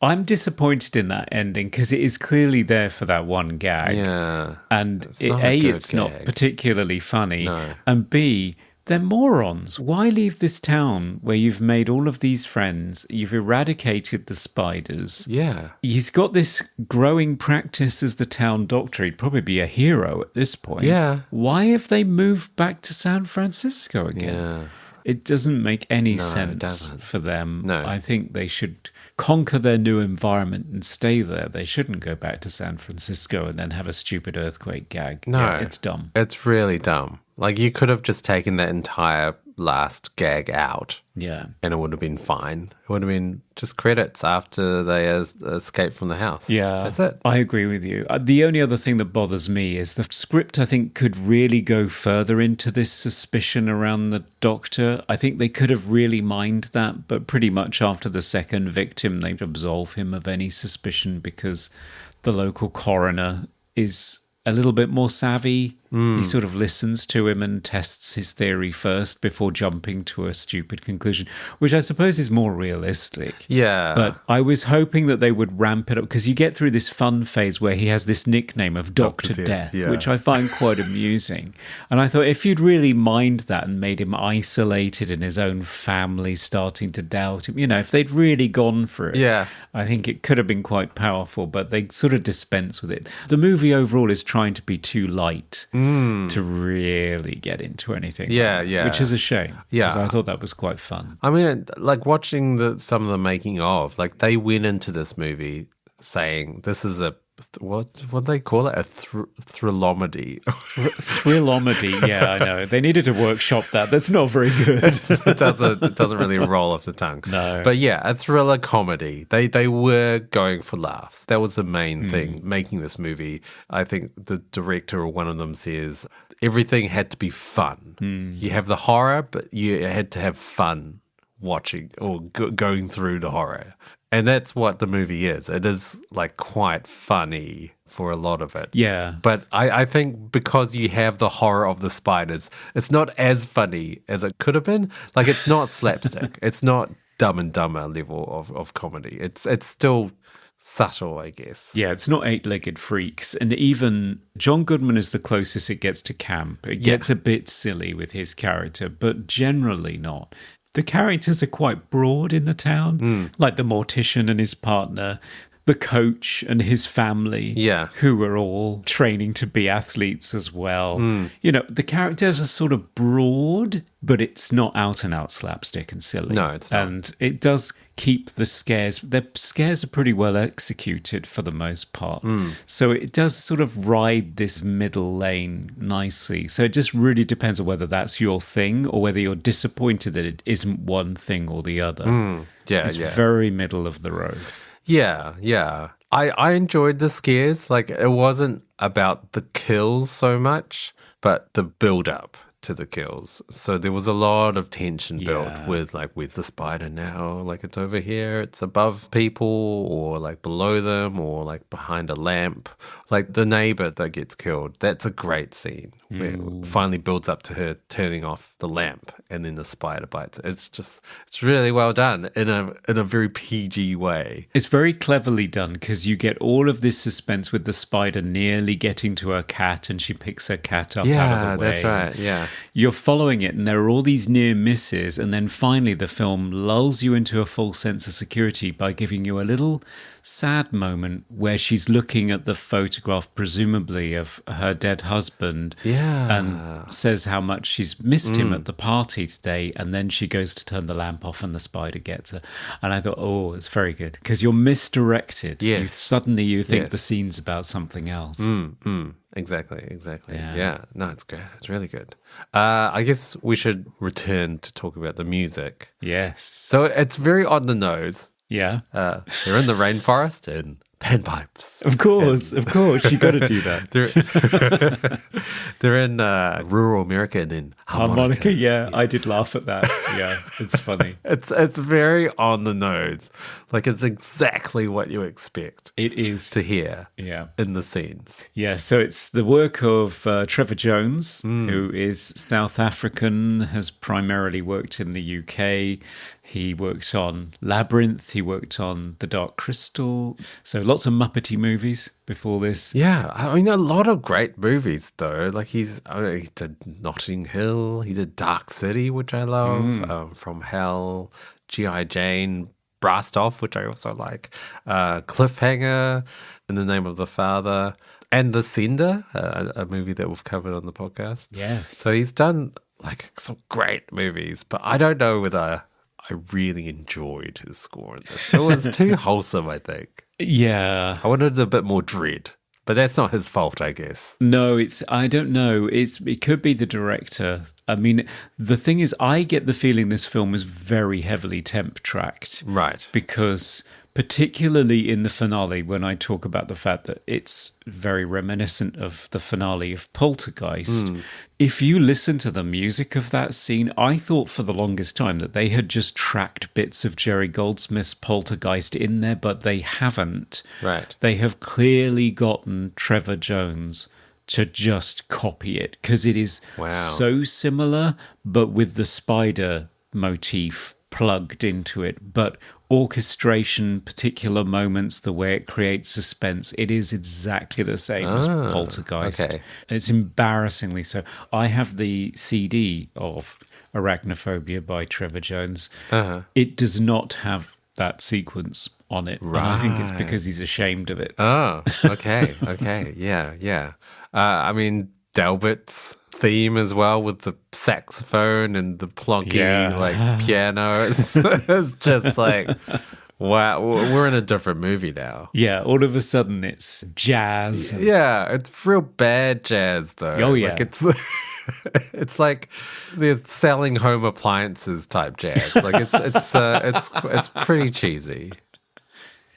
I'm disappointed in that ending because it is clearly there for that one gag. Yeah. And It's not a good it's not gag. particularly funny. No. And B, they're morons. Why leave this town where you've made all of these friends? You've eradicated the spiders. Yeah. He's got this growing practice as the town doctor. He'd probably be a hero at this point. Yeah. Why have they moved back to San Francisco again? Yeah. It doesn't make any it sense doesn't. for them. No. I think they should conquer their new environment and stay there. They shouldn't go back to San Francisco and then have a stupid earthquake gag. No. Yeah, it's dumb. It's really dumb. Like, you could have just taken that entire last gag out Yeah. and it would have been fine. It would have been just credits after they escape from the house. Yeah, That's it. I agree with you. The only other thing that bothers me is the script, I think, could really go further into this suspicion around the doctor. I think they could have really mined that, but pretty much after the second victim, they absolve him of any suspicion because the local coroner is a little bit more savvy. He sort of listens to him and tests his theory first before jumping to a stupid conclusion, which I suppose is more realistic. Yeah. But I was hoping that they would ramp it up because you get through this fun phase where he has this nickname of Dr. Dr. Death, yeah. which I find quite amusing. And I thought if you'd really mined that and made him isolated in his own family starting to doubt him, if they'd really gone for it, Yeah. I think it could have been quite powerful, but they sort of dispense with it. The movie overall is trying to be too light to really get into anything. Yeah, yeah. Which is a shame. Yeah. 'Cause I thought that was quite fun. I mean, like, watching some of the making of, like, they went into this movie saying this is a what do they call it? A thrillomedy. Thrillomedy, yeah, I know. They needed to workshop that. That's not very good. it doesn't really roll off the tongue. No. But yeah, a thriller comedy. They were going for laughs. That was the main thing making this movie. I think the director or one of them says everything had to be fun. You have the horror, but you had to have fun watching or going through the horror. And that's what the movie is. It is like quite funny for a lot of it. Yeah. But I think because you have the horror of the spiders, it's not as funny as it could have been. Like, it's not slapstick. It's not Dumb and Dumber level of comedy. It's still subtle, I guess. Yeah, it's not eight-legged freaks. And even John Goodman is the closest it gets to camp. It gets a bit silly with his character, but generally not. The characters are quite broad in the town, like the mortician and his partner, the coach and his family, who are all training to be athletes as well. The characters are sort of broad, but it's not out and out slapstick and silly. No, it's not. And it does keep the scares. The scares are pretty well executed for the most part. So it does sort of ride this middle lane nicely. So it just really depends on whether that's your thing or whether you're disappointed that it isn't one thing or the other. It's very middle of the road. Yeah, yeah. I enjoyed the scares. Like, it wasn't about the kills so much, but the build up to the kills. So there was a lot of tension built with, like, where's the spider now? Like, it's over here, it's above people, or like below them, or like behind a lamp. Like the neighbor that gets killed, that's a great scene where it finally builds up to her turning off the lamp and then the spider bites. It's really well done in a very PG way. It's very cleverly done because you get all of this suspense with the spider nearly getting to her cat and she picks her cat up out of the way. That's right. Yeah. You're following it and there are all these near misses, and then finally the film lulls you into a false sense of security by giving you a little sad moment where she's looking at the photograph, presumably of her dead husband, and says how much she's missed him at the party today, and then she goes to turn the lamp off and the spider gets her. And I thought, oh, it's very good because you're misdirected. Yes. Suddenly you think the scene's about something else. Exactly. Yeah. Yeah. No, it's great. It's really good. I guess we should return to talk about the music. Yes. So it's very on the nose. Yeah. They're in the rainforest in panpipes. Of course, you got to do that. They're in rural America and then harmonica. Yeah, I did laugh at that. Yeah, it's funny. It's very on the nose. Like it's exactly what you expect. It is to hear. Yeah. In the scenes. Yeah, so it's the work of Trevor Jones, who is South African, has primarily worked in the UK. He worked on Labyrinth, he worked on The Dark Crystal. So lots of Muppety movies before this. Yeah, I mean, a lot of great movies, though. Like he did Notting Hill, he did Dark City, which I love, From Hell, G.I. Jane, Blast Off, which I also like, Cliffhanger, In the Name of the Father, and The Sender, a movie that we've covered on the podcast. Yes. So he's done like some great movies, but I don't know whether I really enjoyed his score in this. It was too wholesome, I think. Yeah. I wanted a bit more dread, but that's not his fault, I guess. No, I don't know. It could be the director. I mean, the thing is, I get the feeling this film is very heavily temp tracked. Right. Because particularly in the finale, when I talk about the fact that it's very reminiscent of the finale of Poltergeist, if you listen to the music of that scene, I thought for the longest time that they had just tracked bits of Jerry Goldsmith's Poltergeist in there, but they haven't. Right. They have clearly gotten Trevor Jones to just copy it, because it is so similar, but with the spider motif plugged into it. But orchestration, particular moments, the way it creates suspense, it is exactly the same as Poltergeist. Okay. It's embarrassingly so. I have the CD of Arachnophobia by Trevor Jones. It does not have that sequence on it. Right. And I think it's because he's ashamed of it. Oh, okay. Okay. Yeah. I mean, Delbert's theme as well with the saxophone and the plonky like piano. It's just like, wow, we're in a different movie now. Yeah, all of a sudden it's jazz. Yeah, it's real bad jazz though. Oh yeah, like it's like they're selling home appliances type jazz. Like it's pretty cheesy.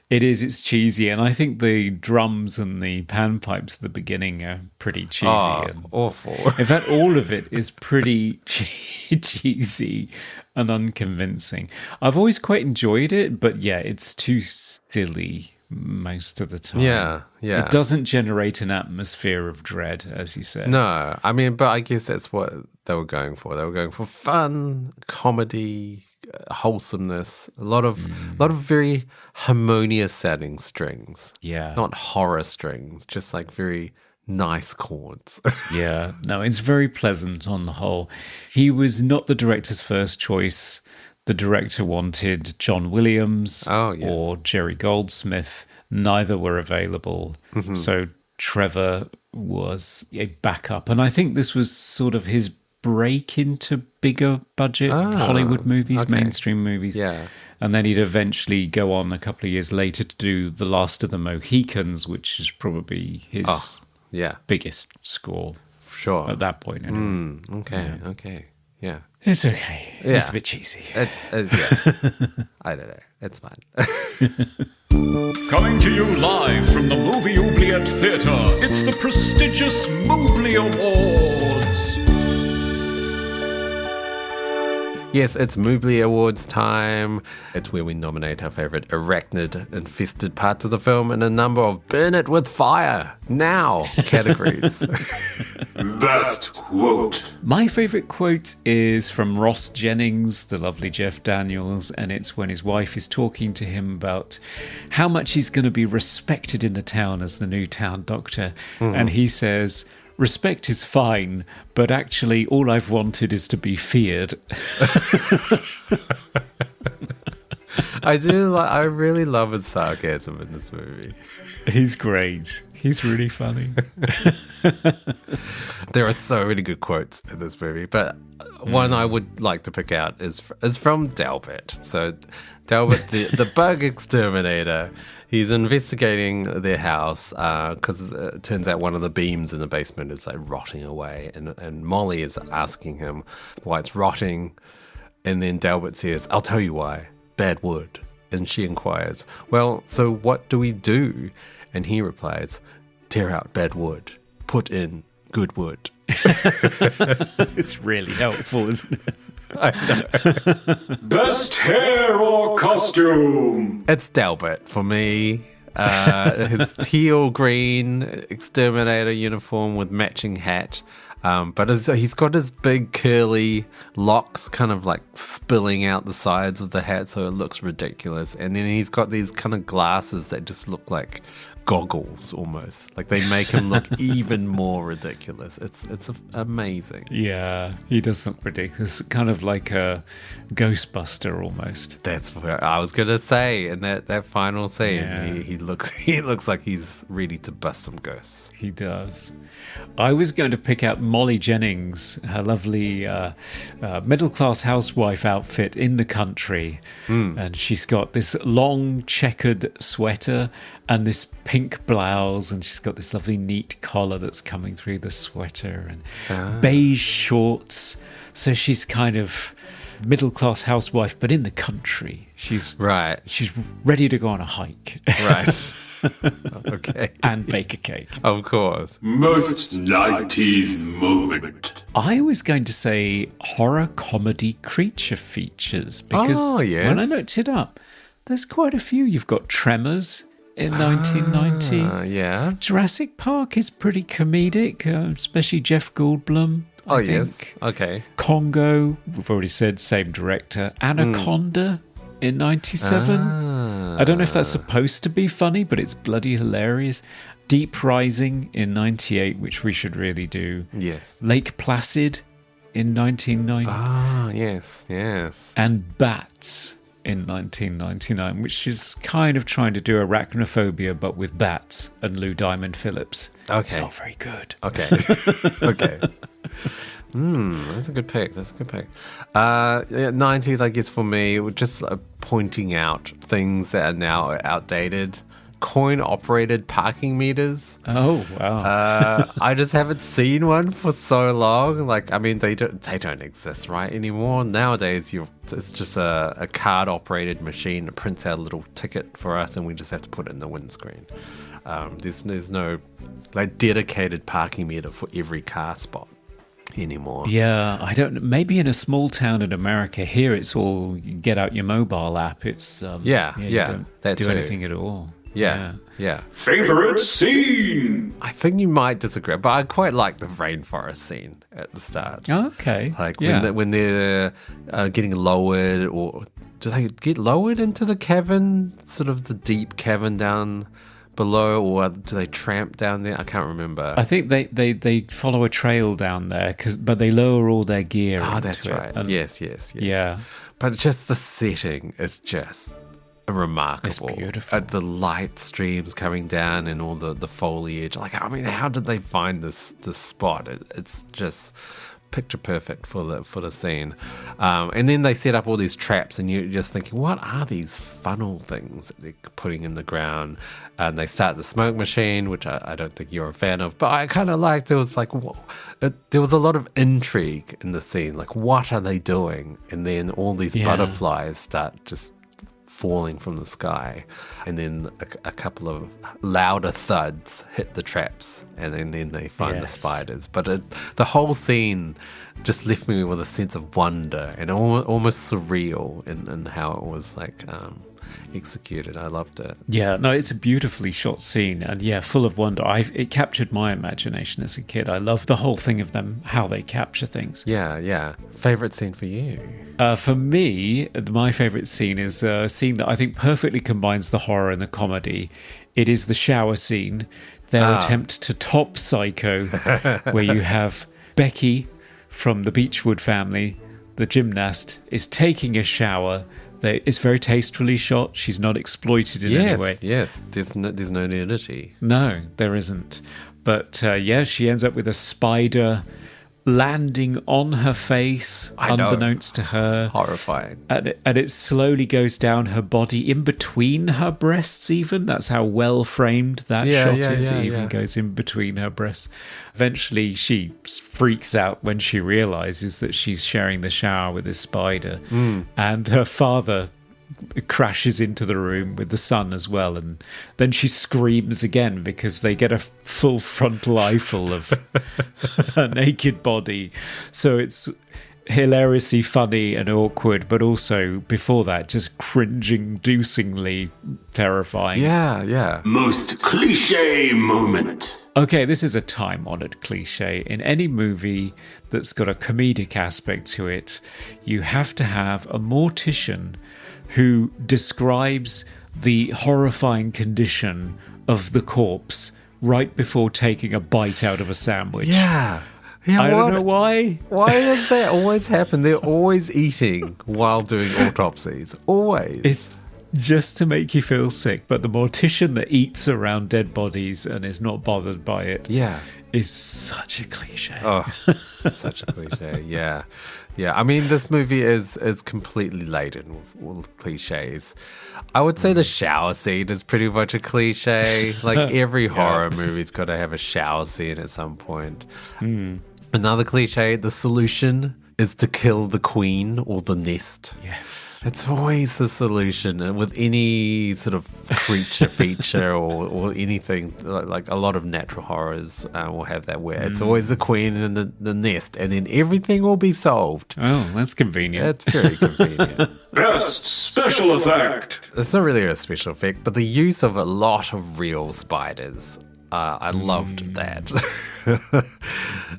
It is. It's cheesy, and I think the drums and the panpipes at the beginning are pretty cheesy. And awful. In fact, all of it is pretty cheesy and unconvincing. I've always quite enjoyed it, but yeah, it's too silly most of the time. Yeah. It doesn't generate an atmosphere of dread, as you said. No, I mean, but I guess that's what they were going for. They were going for fun, comedy, wholesomeness, a lot of very harmonious sounding strings. Yeah. Not horror strings, just like very nice chords. Yeah. No, it's very pleasant on the whole. He was not the director's first choice. The director wanted John Williams or Jerry Goldsmith. Neither were available. So Trevor was a backup. And I think this was sort of his break into bigger budget Hollywood movies, mainstream movies. Yeah. And then he'd eventually go on a couple of years later to do The Last of the Mohicans, which is probably his biggest score. Sure. At that point. Anyway. Okay. Yeah. It's okay. Yeah. It's a bit cheesy. I don't know. It's fine. Coming to you live from the Movie Oubliette Theatre, it's the prestigious Mobley Awards. Yes, it's Mobley Awards time. It's where we nominate our favourite arachnid-infested parts of the film in a number of burn it with fire now categories. Best quote. My favourite quote is from Ross Jennings, the lovely Jeff Daniels, and it's when his wife is talking to him about how much he's going to be respected in the town as the new town doctor. And he says, "Respect is fine, but actually all I've wanted is to be feared." I really love his sarcasm in this movie. He's great. He's really funny. There are so many good quotes in this movie, but one I would like to pick out is from Delbert. So Delbert, the bug exterminator, he's investigating their house because it turns out one of the beams in the basement is like rotting away, and Molly is asking him why it's rotting, and then Delbert says, "I'll tell you why. Bad wood." And she inquires, well, so what do we do? And he replies, tear out bad wood, put in good wood. It's really helpful, isn't it? I know. Best hair or costume? It's Delbert for me. His teal green exterminator uniform with matching hat. But he's got his big curly locks kind of like spilling out the sides of the hat, so it looks ridiculous. And then he's got these kind of glasses that just look like goggles almost. Like they make him look even more ridiculous. It's amazing. Yeah, he does look ridiculous. Kind of like a Ghostbuster almost. That's what I was gonna say. In that final scene, Yeah. he looks like he's ready to bust some ghosts. He does. I was going to pick out Molly Jennings, her lovely middle-class housewife outfit in the country. And she's got this long checkered sweater and this pink blouse, and she's got this lovely neat collar that's coming through the sweater, and beige shorts. So she's kind of middle-class housewife, but in the country. She's ready to go on a hike. Right. Okay. And bake a cake. Of course. Most 90s moment. I was going to say horror comedy creature features because when I looked it up, there's quite a few. You've got Tremors in 1990. Yeah. Jurassic Park is pretty comedic, especially Jeff Goldblum. I think. Yes. Okay. Congo, we've already said, same director. Anaconda in 97. I don't know if that's supposed to be funny, but it's bloody hilarious. Deep Rising in 98, which we should really do. Yes. Lake Placid in 1990. Yes. And Bats in 1999, which is kind of trying to do Arachnophobia, but with bats and Lou Diamond Phillips. Okay. It's not very good. Okay. Okay. That's a good pick. 90s, I guess, for me, were just pointing out things that are now outdated. Coin-operated parking meters. Oh, wow. I just haven't seen one for so long. Like, I mean, they don't exist right anymore. Nowadays, it's just a card-operated machine that prints out a little ticket for us, and we just have to put it in the windscreen. There's no like dedicated parking meter for every car spot anymore. Yeah, I don't. Maybe in a small town in America, here it's all you get out your mobile app. It's you don't that do too. anything at all. Yeah. Favorite scene? I think you might disagree, but I quite like the rainforest scene at the start. Okay. Like when they're getting lowered, or do they get lowered into the cavern, sort of the deep cavern down below, or do they tramp down there? I can't remember. I think they follow a trail down there, but they lower all their gear. That's into right. it. Yes. Yeah. But just the setting is just remarkable. It's beautiful. The light streams coming down and all the foliage. Like, I mean, how did they find this spot? It's just picture perfect for the scene. And then they set up all these traps, and you're just thinking, what are these funnel things that they're putting in the ground? And they start the smoke machine, which I don't think you're a fan of, but I kind of liked. There was like, there was a lot of intrigue in the scene. Like, what are they doing? And then all these butterflies start just falling from the sky, and then a couple of louder thuds hit the traps, and then they find the spiders. But the whole scene just left me with a sense of wonder and almost surreal in how it was like executed. I loved it. Yeah, no, it's a beautifully shot scene, and full of wonder. It captured my imagination as a kid. I love the whole thing of them, how they capture things. Yeah. Favorite scene for you? For me, my favourite scene is a scene that I think perfectly combines the horror and the comedy. It is the shower scene, their attempt to top Psycho, where you have Becky from the Beechwood family, the gymnast, is taking a shower. It's very tastefully shot. She's not exploited in any way. Yes, there's no nudity. No, there isn't. But she ends up with a spider landing on her face, unbeknownst to her. Horrifying. And it slowly goes down her body, in between her breasts even. That's how well framed that shot is. It even goes in between her breasts. Eventually, she freaks out when she realizes that she's sharing the shower with this spider. And her father crashes into the room with the son as well, and then she screams again because they get a full frontal eyeful of her naked body. So it's hilariously funny and awkward, but also before that just cringing-inducingly terrifying. Yeah. Most cliche moment. Okay, this is a time-honoured cliche. In any movie that's got a comedic aspect to it, you have to have a mortician who describes the horrifying condition of the corpse right before taking a bite out of a sandwich. Yeah, I don't know why. Why does that always happen? They're always eating while doing autopsies. Always. It's just to make you feel sick, but the mortician that eats around dead bodies and is not bothered by it is such a cliche. Oh, such a cliche. Yeah. I mean, this movie is completely laden with cliches. I would say the shower scene is pretty much a cliche. Like every horror movie's got to have a shower scene at some point. Another cliche, the solution is to kill the queen or the nest. Yes. It's always the solution with any sort of creature feature or anything. Like a lot of natural horrors will have that where it's always the queen and the nest, and then everything will be solved. Oh, that's convenient. It's very convenient. Best special effect. It's not really a special effect, but the use of a lot of real spiders. I loved that.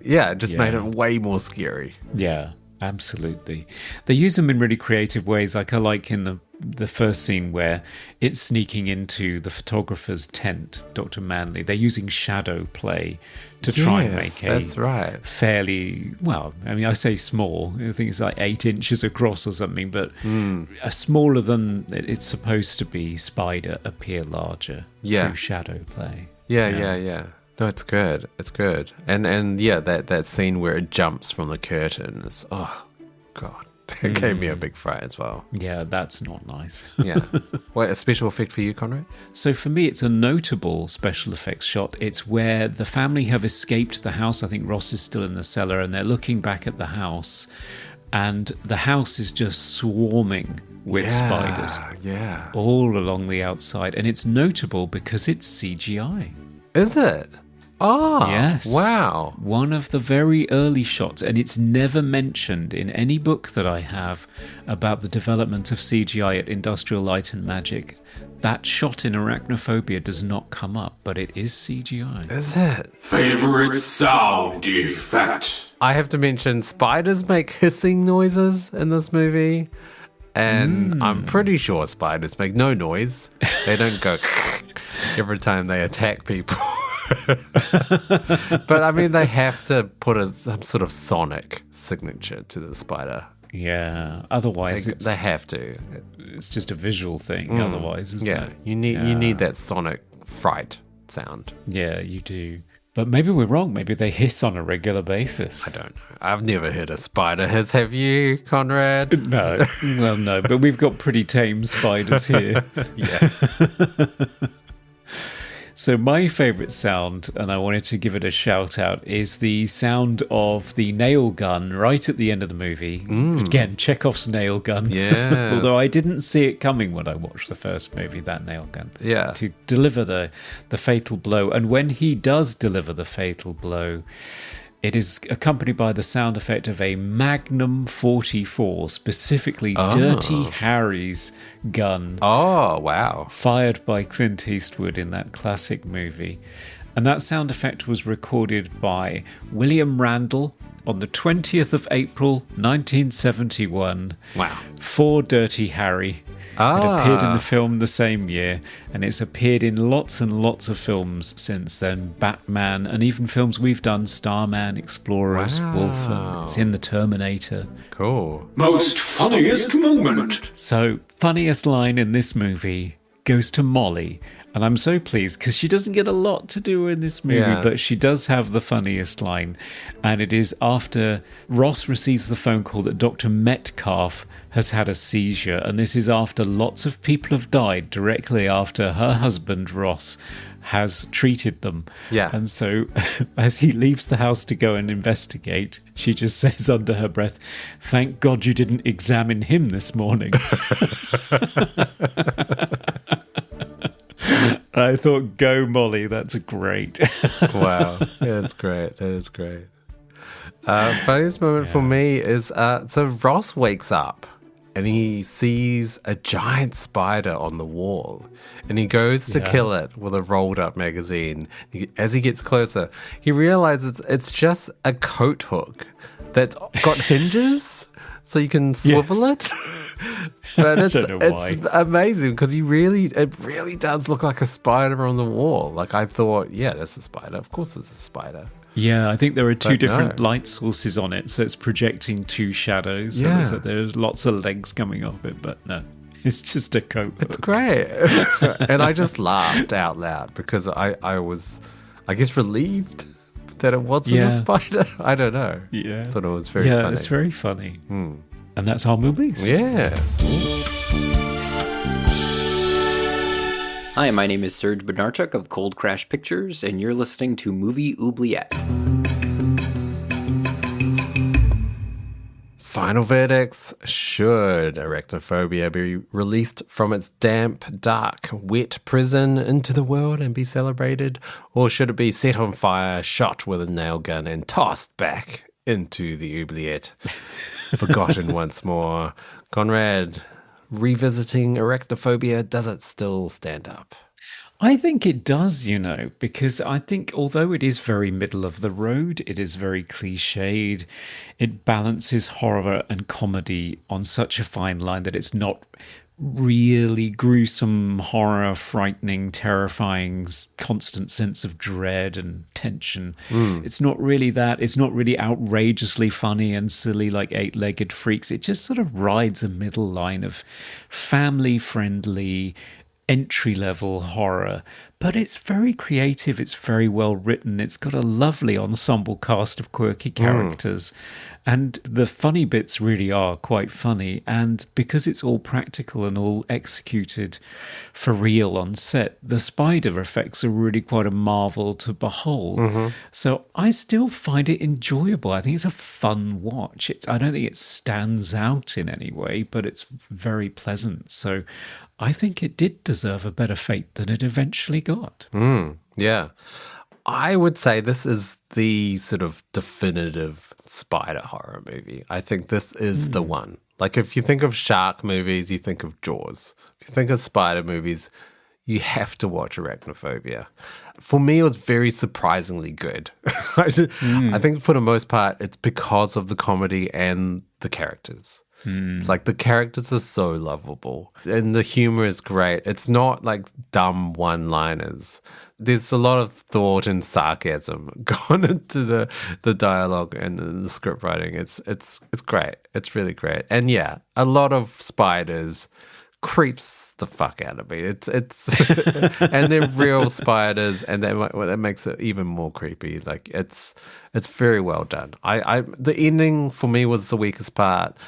It just made it way more scary. Yeah, absolutely. They use them in really creative ways. Like I like in the first scene where it's sneaking into the photographer's tent, Dr. Manley. They're using shadow play to try and make that's right. fairly, well, I mean, I say small. I think it's like 8 inches across or something, but a smaller than it's supposed to be spider appear larger through shadow play. Yeah. No, it's good. It's good. And that scene where it jumps from the curtains. Oh, God. It gave me a big fright as well. Yeah, that's not nice. Yeah. What, a special effect for you, Conrad? So for me, it's a notable special effects shot. It's where the family have escaped the house. I think Ross is still in the cellar, and they're looking back at the house, and the house is just swarming with spiders. Yeah. All along the outside. And it's notable because it's CGI. Is it? Oh, yes. Wow. One of the very early shots, and it's never mentioned in any book that I have about the development of CGI at Industrial Light and Magic. That shot in Arachnophobia does not come up, but it is CGI. Is it? Favorite sound effect. I have to mention spiders make hissing noises in this movie. And I'm pretty sure spiders make no noise. They don't go every time they attack people. But I mean, they have to put some sort of sonic signature to the spider. Yeah, otherwise they have to. It's just a visual thing. Otherwise, isn't it? You need that sonic fright sound. Yeah, you do. But maybe we're wrong. Maybe they hiss on a regular basis. I don't know. I've never heard a spider hiss. Have you, Conrad? No. Well, no. But we've got pretty tame spiders here. Yeah. So my favourite sound, and I wanted to give it a shout out, is the sound of the nail gun right at the end of the movie. Again, Chekhov's nail gun. Yeah. Although I didn't see it coming when I watched the first movie, that nail gun. Yeah. To deliver the fatal blow. And when he does deliver the fatal blow, it is accompanied by the sound effect of a Magnum 44, specifically Dirty Harry's gun. Oh, wow. Fired by Clint Eastwood in that classic movie. And that sound effect was recorded by William Randall on the 20th of April, 1971. Wow. For Dirty Harry. It appeared in the film the same year, and it's appeared in lots and lots of films since then. Batman, and even films we've done, Starman, Explorers, Wolfen. It's in The Terminator. Cool. Most funniest moment. So, funniest line in this movie goes to Molly. And I'm so pleased because she doesn't get a lot to do in this movie, but she does have the funniest line. And it is after Ross receives the phone call that Dr. Metcalf has had a seizure. And this is after lots of people have died directly after her husband, Ross, has treated them. Yeah. And so as he leaves the house to go and investigate, she just says under her breath, "Thank God you didn't examine him this morning." I thought, go Molly, that's great. Wow, yeah, that's great. That is great. Funniest moment for me is so Ross wakes up and he sees a giant spider on the wall, and he goes to kill it with a rolled up magazine. As he gets closer, he realizes it's just a coat hook that's got hinges. So you can swivel it. But it's amazing because it really does look like a spider on the wall. Like I thought, yeah, that's a spider. Of course it's a spider. Yeah, I think there are two different light sources on it. So it's projecting two shadows. So it's like there's lots of legs coming off it, but no. It's just a coat hook. It's great. And I just laughed out loud because I was, I guess, relieved that it wasn't a spider. I don't know. Yeah. I thought it was very funny. Yeah, it's very funny. And that's our movies. Yes. Hi, my name is Serge Benarchuk of Cold Crash Pictures, and you're listening to Movie Oubliette. Final verdicts. Should Arachnophobia be released from its damp, dark, wet prison into the world and be celebrated? Or should it be set on fire, shot with a nail gun, and tossed back into the oubliette? Forgotten once more. Conrad, revisiting Arachnophobia, does it still stand up? I think it does, because I think although it is very middle of the road, it is very cliched, it balances horror and comedy on such a fine line that it's not really gruesome horror, frightening, terrifying, constant sense of dread and tension. It's not really that. It's not really outrageously funny and silly like Eight-Legged Freaks. It just sort of rides a middle line of family-friendly, entry-level horror, but it's very creative, it's very well written, it's got a lovely ensemble cast of quirky characters, and the funny bits really are quite funny, and because it's all practical and all executed for real on set, the spider effects are really quite a marvel to behold. So I still find it enjoyable. I think it's a fun watch. I don't think it stands out in any way, but it's very pleasant. So I think it did deserve a better fate than it eventually got. Yeah. I would say this is the sort of definitive spider horror movie. I think this is the one. Like if you think of shark movies, you think of Jaws. If you think of spider movies, you have to watch Arachnophobia. For me, it was very surprisingly good. I think for the most part, it's because of the comedy and the characters. Like the characters are so lovable and the humor is great. It's not like dumb one-liners. There's a lot of thought and sarcasm gone into the dialogue and the script writing. It's great. It's really great. And yeah, a lot of spiders creeps the fuck out of me. It's and they're real spiders, and that makes it even more creepy. Like it's very well done. The ending for me was the weakest part.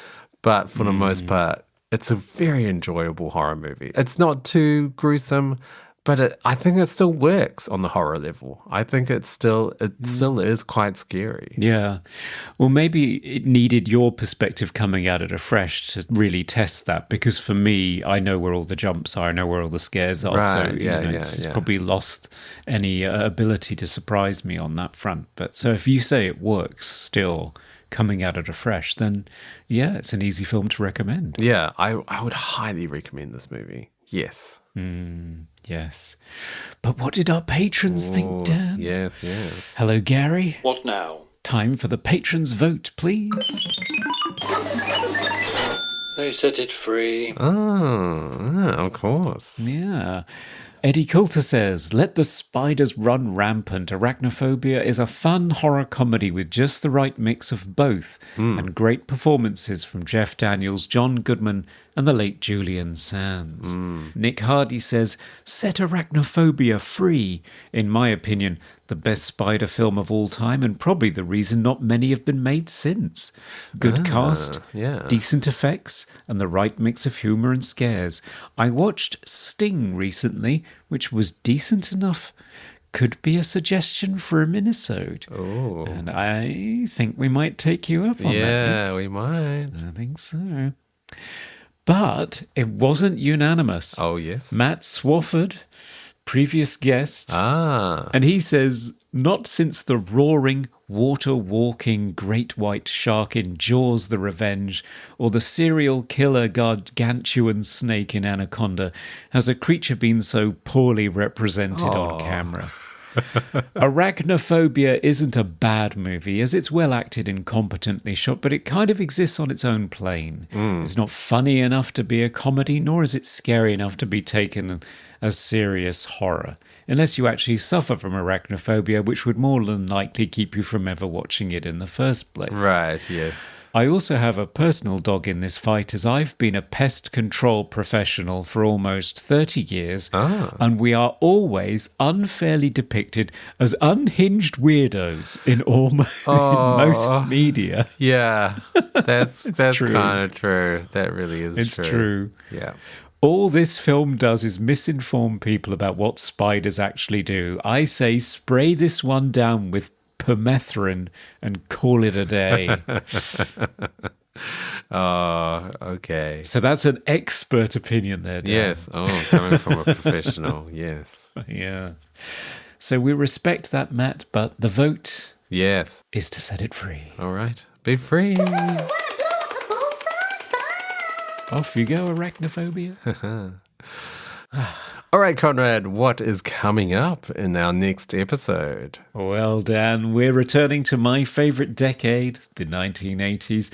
But for the most part, it's a very enjoyable horror movie. It's not too gruesome, but I think it still works on the horror level. I think it still is quite scary. Yeah. Well, maybe it needed your perspective coming at it afresh to really test that. Because for me, I know where all the jumps are. I know where all the scares are. Right. So it's probably lost any ability to surprise me on that front. But so if you say it works still coming at it afresh, then yeah, it's an easy film to recommend. Yeah, I would highly recommend this movie. Yes. Yes. But what did our patrons think, Dan? Yes. Hello, Gary. What now? Time for the patrons' vote, please. They set it free. Oh, of course. Yeah. Eddie Coulter says, let the spiders run rampant. Arachnophobia is a fun horror comedy with just the right mix of both and great performances from Jeff Daniels, John Goodman and the late Julian Sands. Nick Hardy says, set Arachnophobia free. In my opinion, the best spider film of all time and probably the reason not many have been made since. Good cast, decent effects, and the right mix of humour and scares. I watched Sting recently, which was decent enough. Could be a suggestion for a minisode. Oh. And I think we might take you up on that. Yeah, we might. I think so. But it wasn't unanimous. Oh, yes. Matt Swafford, previous guest. Ah. And he says, not since the roaring, water-walking great white shark in Jaws the Revenge or the serial killer gargantuan snake in Anaconda has a creature been so poorly represented on camera. Arachnophobia isn't a bad movie, as it's well acted and competently shot, but it kind of exists on its own plane. It's not funny enough to be a comedy, nor is it scary enough to be taken as serious horror, unless you actually suffer from arachnophobia, which would more than likely keep you from ever watching it in the first place. Right, yes. I also have a personal dog in this fight, as I've been a pest control professional for almost 30 years, and we are always unfairly depicted as unhinged weirdos in most media. Yeah, that's true. kind of true. That really is It's true. true. Yeah. All this film does is misinform people about what spiders actually do. I say spray this one down with permethrin and call it a day. Oh, okay. So that's an expert opinion there, Dan. Yes. Oh, coming from a professional. Yes. Yeah. So we respect that, Matt, but the vote Yes. is to set it free. All right. Be free. Off you go, Arachnophobia. All right, Conrad, what is coming up in our next episode? Well, Dan, we're returning to my favourite decade, the 1980s,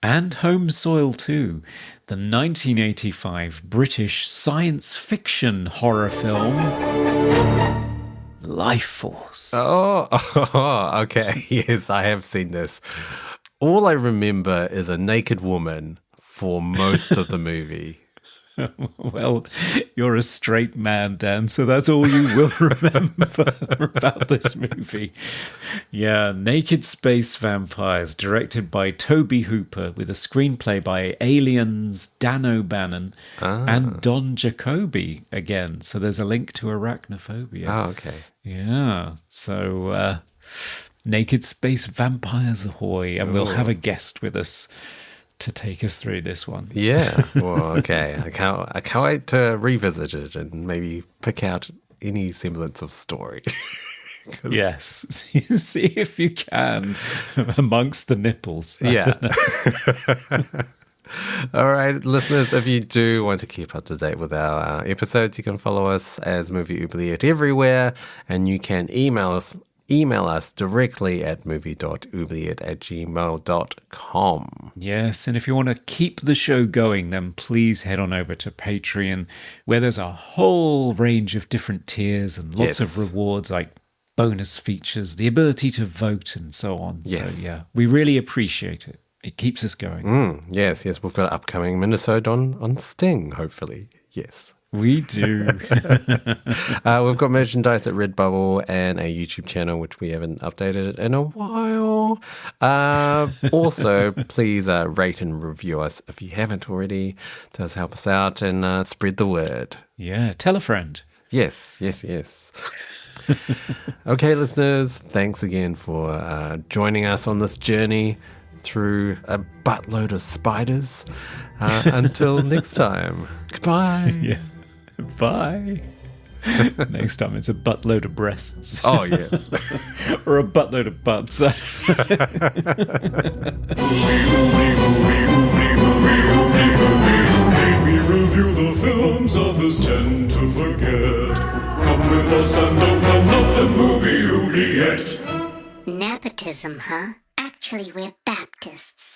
and home soil too, the 1985 British science fiction horror film, Life Force. Oh, okay. Yes, I have seen this. All I remember is a naked woman for most of the movie. Well, you're a straight man, Dan, so that's all you will remember about this movie. Yeah, Naked Space Vampires, directed by Toby Hooper, with a screenplay by Aliens, Dan O'Bannon, and Don Jacoby again. So there's a link to Arachnophobia. Oh, okay. Yeah, so Naked Space Vampires ahoy, and we'll have a guest with us to take us through this one. Yeah. Well, okay. I can't wait to revisit it and maybe pick out any semblance of story. Yes. See if you can amongst the nipples. Yeah. All right, listeners, if you do want to keep up to date with our episodes, you can follow us as Movie Oubliette everywhere, and you can email us directly at movie.oubliette@gmail.com. Yes, and if you want to keep the show going, then please head on over to Patreon, where there's a whole range of different tiers and lots of rewards like bonus features, the ability to vote and so on. Yes. So yeah, we really appreciate it. It keeps us going. Yes, we've got an upcoming minisode on Sting, hopefully. Yes. We do. We've got merchandise at Redbubble and a YouTube channel, which we haven't updated in a while. Also, please rate and review us if you haven't already. It does help us out and spread the word. Yeah, tell a friend. Yes. Okay, listeners, thanks again for joining us on this journey through a buttload of spiders. Until next time, goodbye. Yeah. Bye. Next time it's a buttload of breasts. Oh, yes. Or a buttload of butts. We review the films others tend to forget. Come with us and open up the movie Oubliette. Nepotism, huh? Actually, we're Baptists.